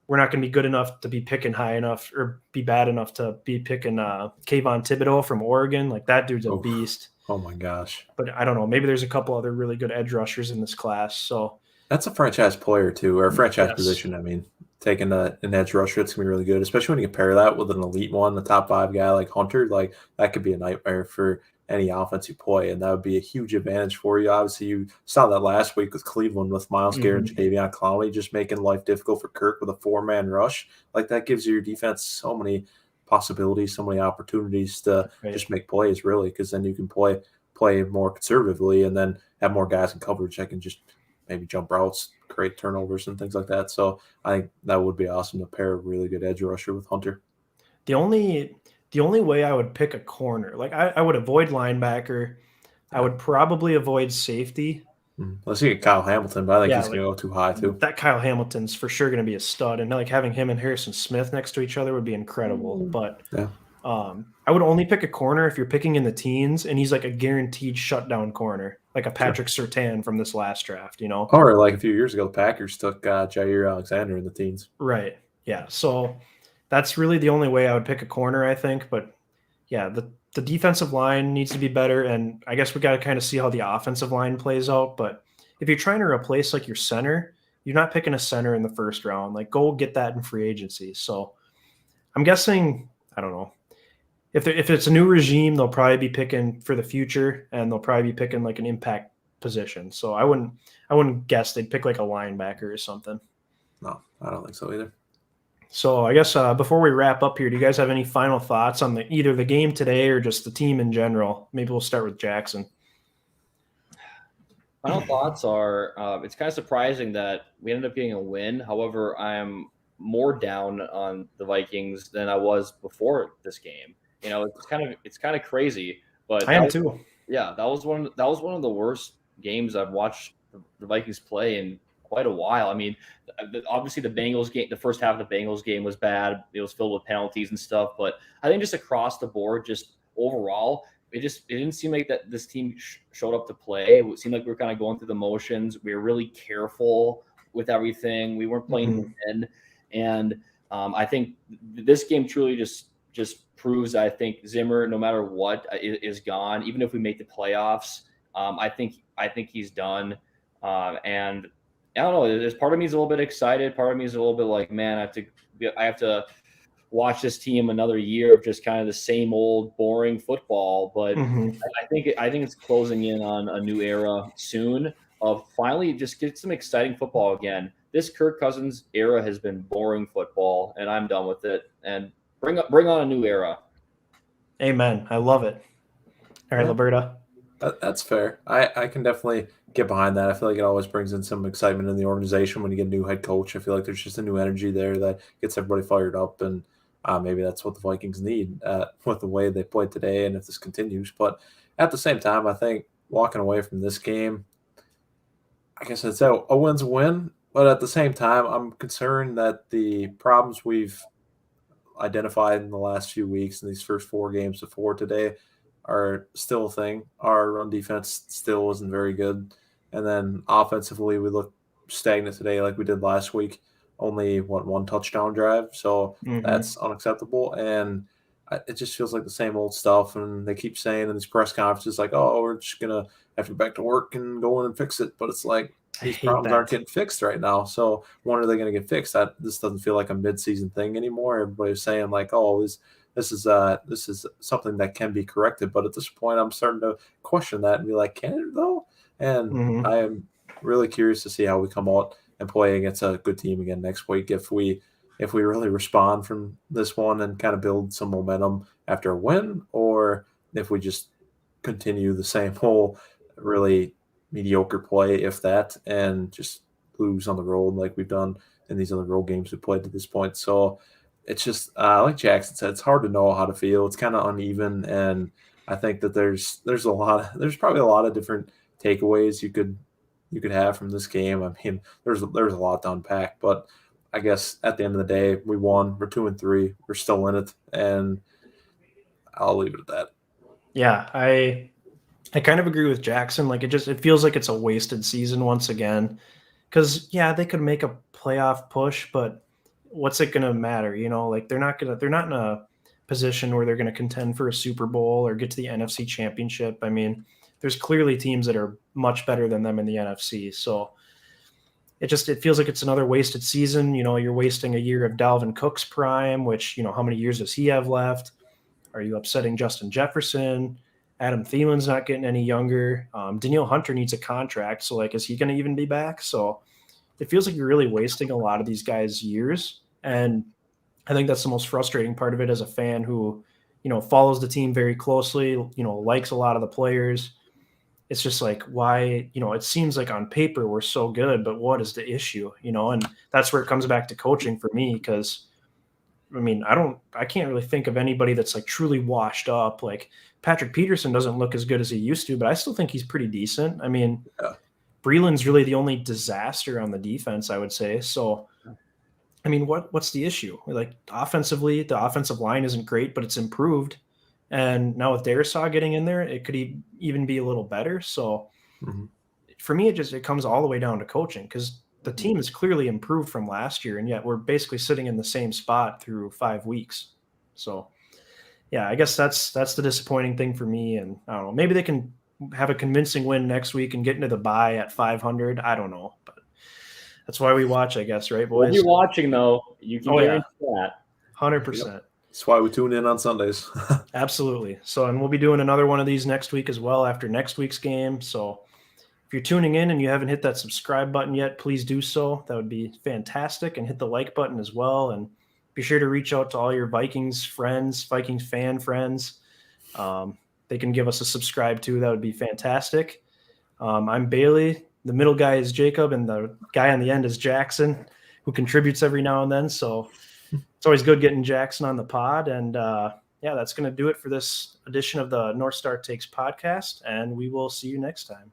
we're not going to be good enough to be picking high enough or be bad enough to be picking Kayvon Thibodeau from Oregon. Like that dude's a beast. Oh my gosh. But I don't know. Maybe there's a couple other really good edge rushers in this class. So that's a franchise player too, or a franchise Yes. position. I mean, taking an edge rusher, it's gonna be really good, especially when you compare that with an elite one, the top 5 guy like Hunter. Like that could be a nightmare for any offense you play, and that would be a huge advantage for you. Obviously, you saw that last week with Cleveland with Myles Garrett and Jadeveon Clowney, just making life difficult for Kirk with a 4-man rush. Like that gives your defense so many possibilities, so many opportunities to just make plays, really, because then you can play more conservatively and then have more guys in coverage that can just maybe jump routes, create turnovers and things like that. So I think that would be awesome to pair a really good edge rusher with Hunter. The only way I would pick a corner, like I would avoid linebacker. I would probably avoid safety. Let's see Kyle Hamilton, but I think he's like, going to go too high too. That Kyle Hamilton's for sure going to be a stud, and like having him and Harrison Smith next to each other would be incredible. But I would only pick a corner if you're picking in the teens, and he's like a guaranteed shutdown corner, like a Patrick Surtain from this last draft, Or like a few years ago, the Packers took Jair Alexander in the teens. Right. Yeah. So that's really the only way I would pick a corner, I think. But yeah, the defensive line needs to be better, and I guess we got to kind of see how the offensive line plays out. But if you're trying to replace like your center, you're not picking a center in the first round. Like go get that in free agency. So I'm guessing, I don't know. If it's a new regime, they'll probably be picking for the future, and they'll probably be picking like an impact position. So I wouldn't guess they'd pick like a linebacker or something. No, I don't think so either. So I guess before we wrap up here, do you guys have any final thoughts on either the game today or just the team in general? Maybe we'll start with Jackson. Final thoughts are it's kind of surprising that we ended up getting a win. However, I'm more down on the Vikings than I was before this game. It's kind of crazy, but I am too. Yeah, that was one of the worst games I've watched the Vikings play in quite a while. I mean, obviously the Bengals game, the first half of the Bengals game was bad. It was filled with penalties and stuff, but I think just across the board, just overall, it didn't seem like that this team showed up to play. It seemed like we were kind of going through the motions. We were really careful with everything. We weren't playing to win, and I think this game truly just proves, I think, Zimmer, no matter what, is gone. Even if we make the playoffs, I think he's done. And I don't know. There's part of me is a little bit excited. Part of me is a little bit like, man, I have to watch this team another year of just kind of the same old boring football. But I think it's closing in on a new era soon of finally just get some exciting football again. This Kirk Cousins era has been boring football, and I'm done with it. And bring on a new era. Amen. I love it. All right, Liberta. That's fair. I can definitely get behind that. I feel like it always brings in some excitement in the organization when you get a new head coach. I feel like there's just a new energy there that gets everybody fired up, and maybe that's what the Vikings need with the way they played today and if this continues. But at the same time, I think walking away from this game, I guess I'd say a win's a win. But at the same time, I'm concerned that the problems we've identified in the last few weeks in these first 4 games before today are still a thing. Our run defense still isn't very good. And then offensively, we look stagnant today like we did last week. Only, 1 touchdown drive. So that's unacceptable. And it just feels like the same old stuff. And they keep saying in these press conferences, like, oh, we're just going to have to go back to work and go in and fix it. But it's like I these hate problems aren't that. getting fixed right now. So when are they going to get fixed? This doesn't feel like a midseason thing anymore. Everybody's saying like, oh, this is something that can be corrected. But at this point, I'm starting to question that and be like, can it though? And Mhm. I am really curious to see how we come out and play against a good team again next week. If we really respond from this one and kind of build some momentum after a win, or if we just continue the same whole really mediocre play, if that, and just lose on the road like we've done in these other road games we played to this point. So it's just like Jackson said, it's hard to know how to feel. It's kind of uneven, and I think that there's probably a lot of different takeaways you could have from this game. I mean, there's a lot to unpack, but I guess at the end of the day, we won. We're 2-3. We're still in it, and I'll leave it at that. Yeah, I kind of agree with Jackson. Like it feels like it's a wasted season once again. Because yeah, they could make a playoff push, but what's it going to matter? Like they're not in a position where they're going to contend for a Super Bowl or get to the NFC Championship. I mean, there's clearly teams that are much better than them in the NFC. So it feels like it's another wasted season. You're wasting a year of Dalvin Cook's prime, which how many years does he have left? Are you upsetting Justin Jefferson? Adam Thielen's not getting any younger. Danielle Hunter needs a contract, so like, is he going to even be back? So it feels like you're really wasting a lot of these guys' years, and I think that's the most frustrating part of it as a fan who, follows the team very closely. Likes a lot of the players. It's just like, why? It seems like on paper we're so good, but what is the issue? And that's where it comes back to coaching for me because I mean, I can't really think of anybody that's like truly washed up. Like Patrick Peterson doesn't look as good as he used to, but I still think he's pretty decent. I mean, Yeah. Breeland's really the only disaster on the defense, I would say. So, I mean, what's the issue? Like offensively, the offensive line isn't great, but it's improved. And now with Darisaw getting in there, it could even be a little better. So Mhm. for me, it comes all the way down to coaching because the team is clearly improved from last year, and yet we're basically sitting in the same spot through 5 weeks. So yeah, I guess that's the disappointing thing for me. And I don't know, maybe they can have a convincing win next week and get into the bye at 500. I don't know, but that's why we watch, I guess, right, We'll be boys? watching though. You can Oh yeah, guarantee that. 100%. That's why we tune in on Sundays. Absolutely. So, and we'll be doing another one of these next week as well after next week's game. So if you're tuning in and you haven't hit that subscribe button yet, please do so. That would be fantastic. And hit the like button as well. And be sure to reach out to all your Vikings friends, Vikings fan friends. They can give us a subscribe too. That would be fantastic. I'm Bailey. The middle guy is Jacob, and the guy on the end is Jackson, who contributes every now and then. So it's always good getting Jackson on the pod. And yeah, that's going to do it for this edition of the North Star Takes podcast. And we will see you next time.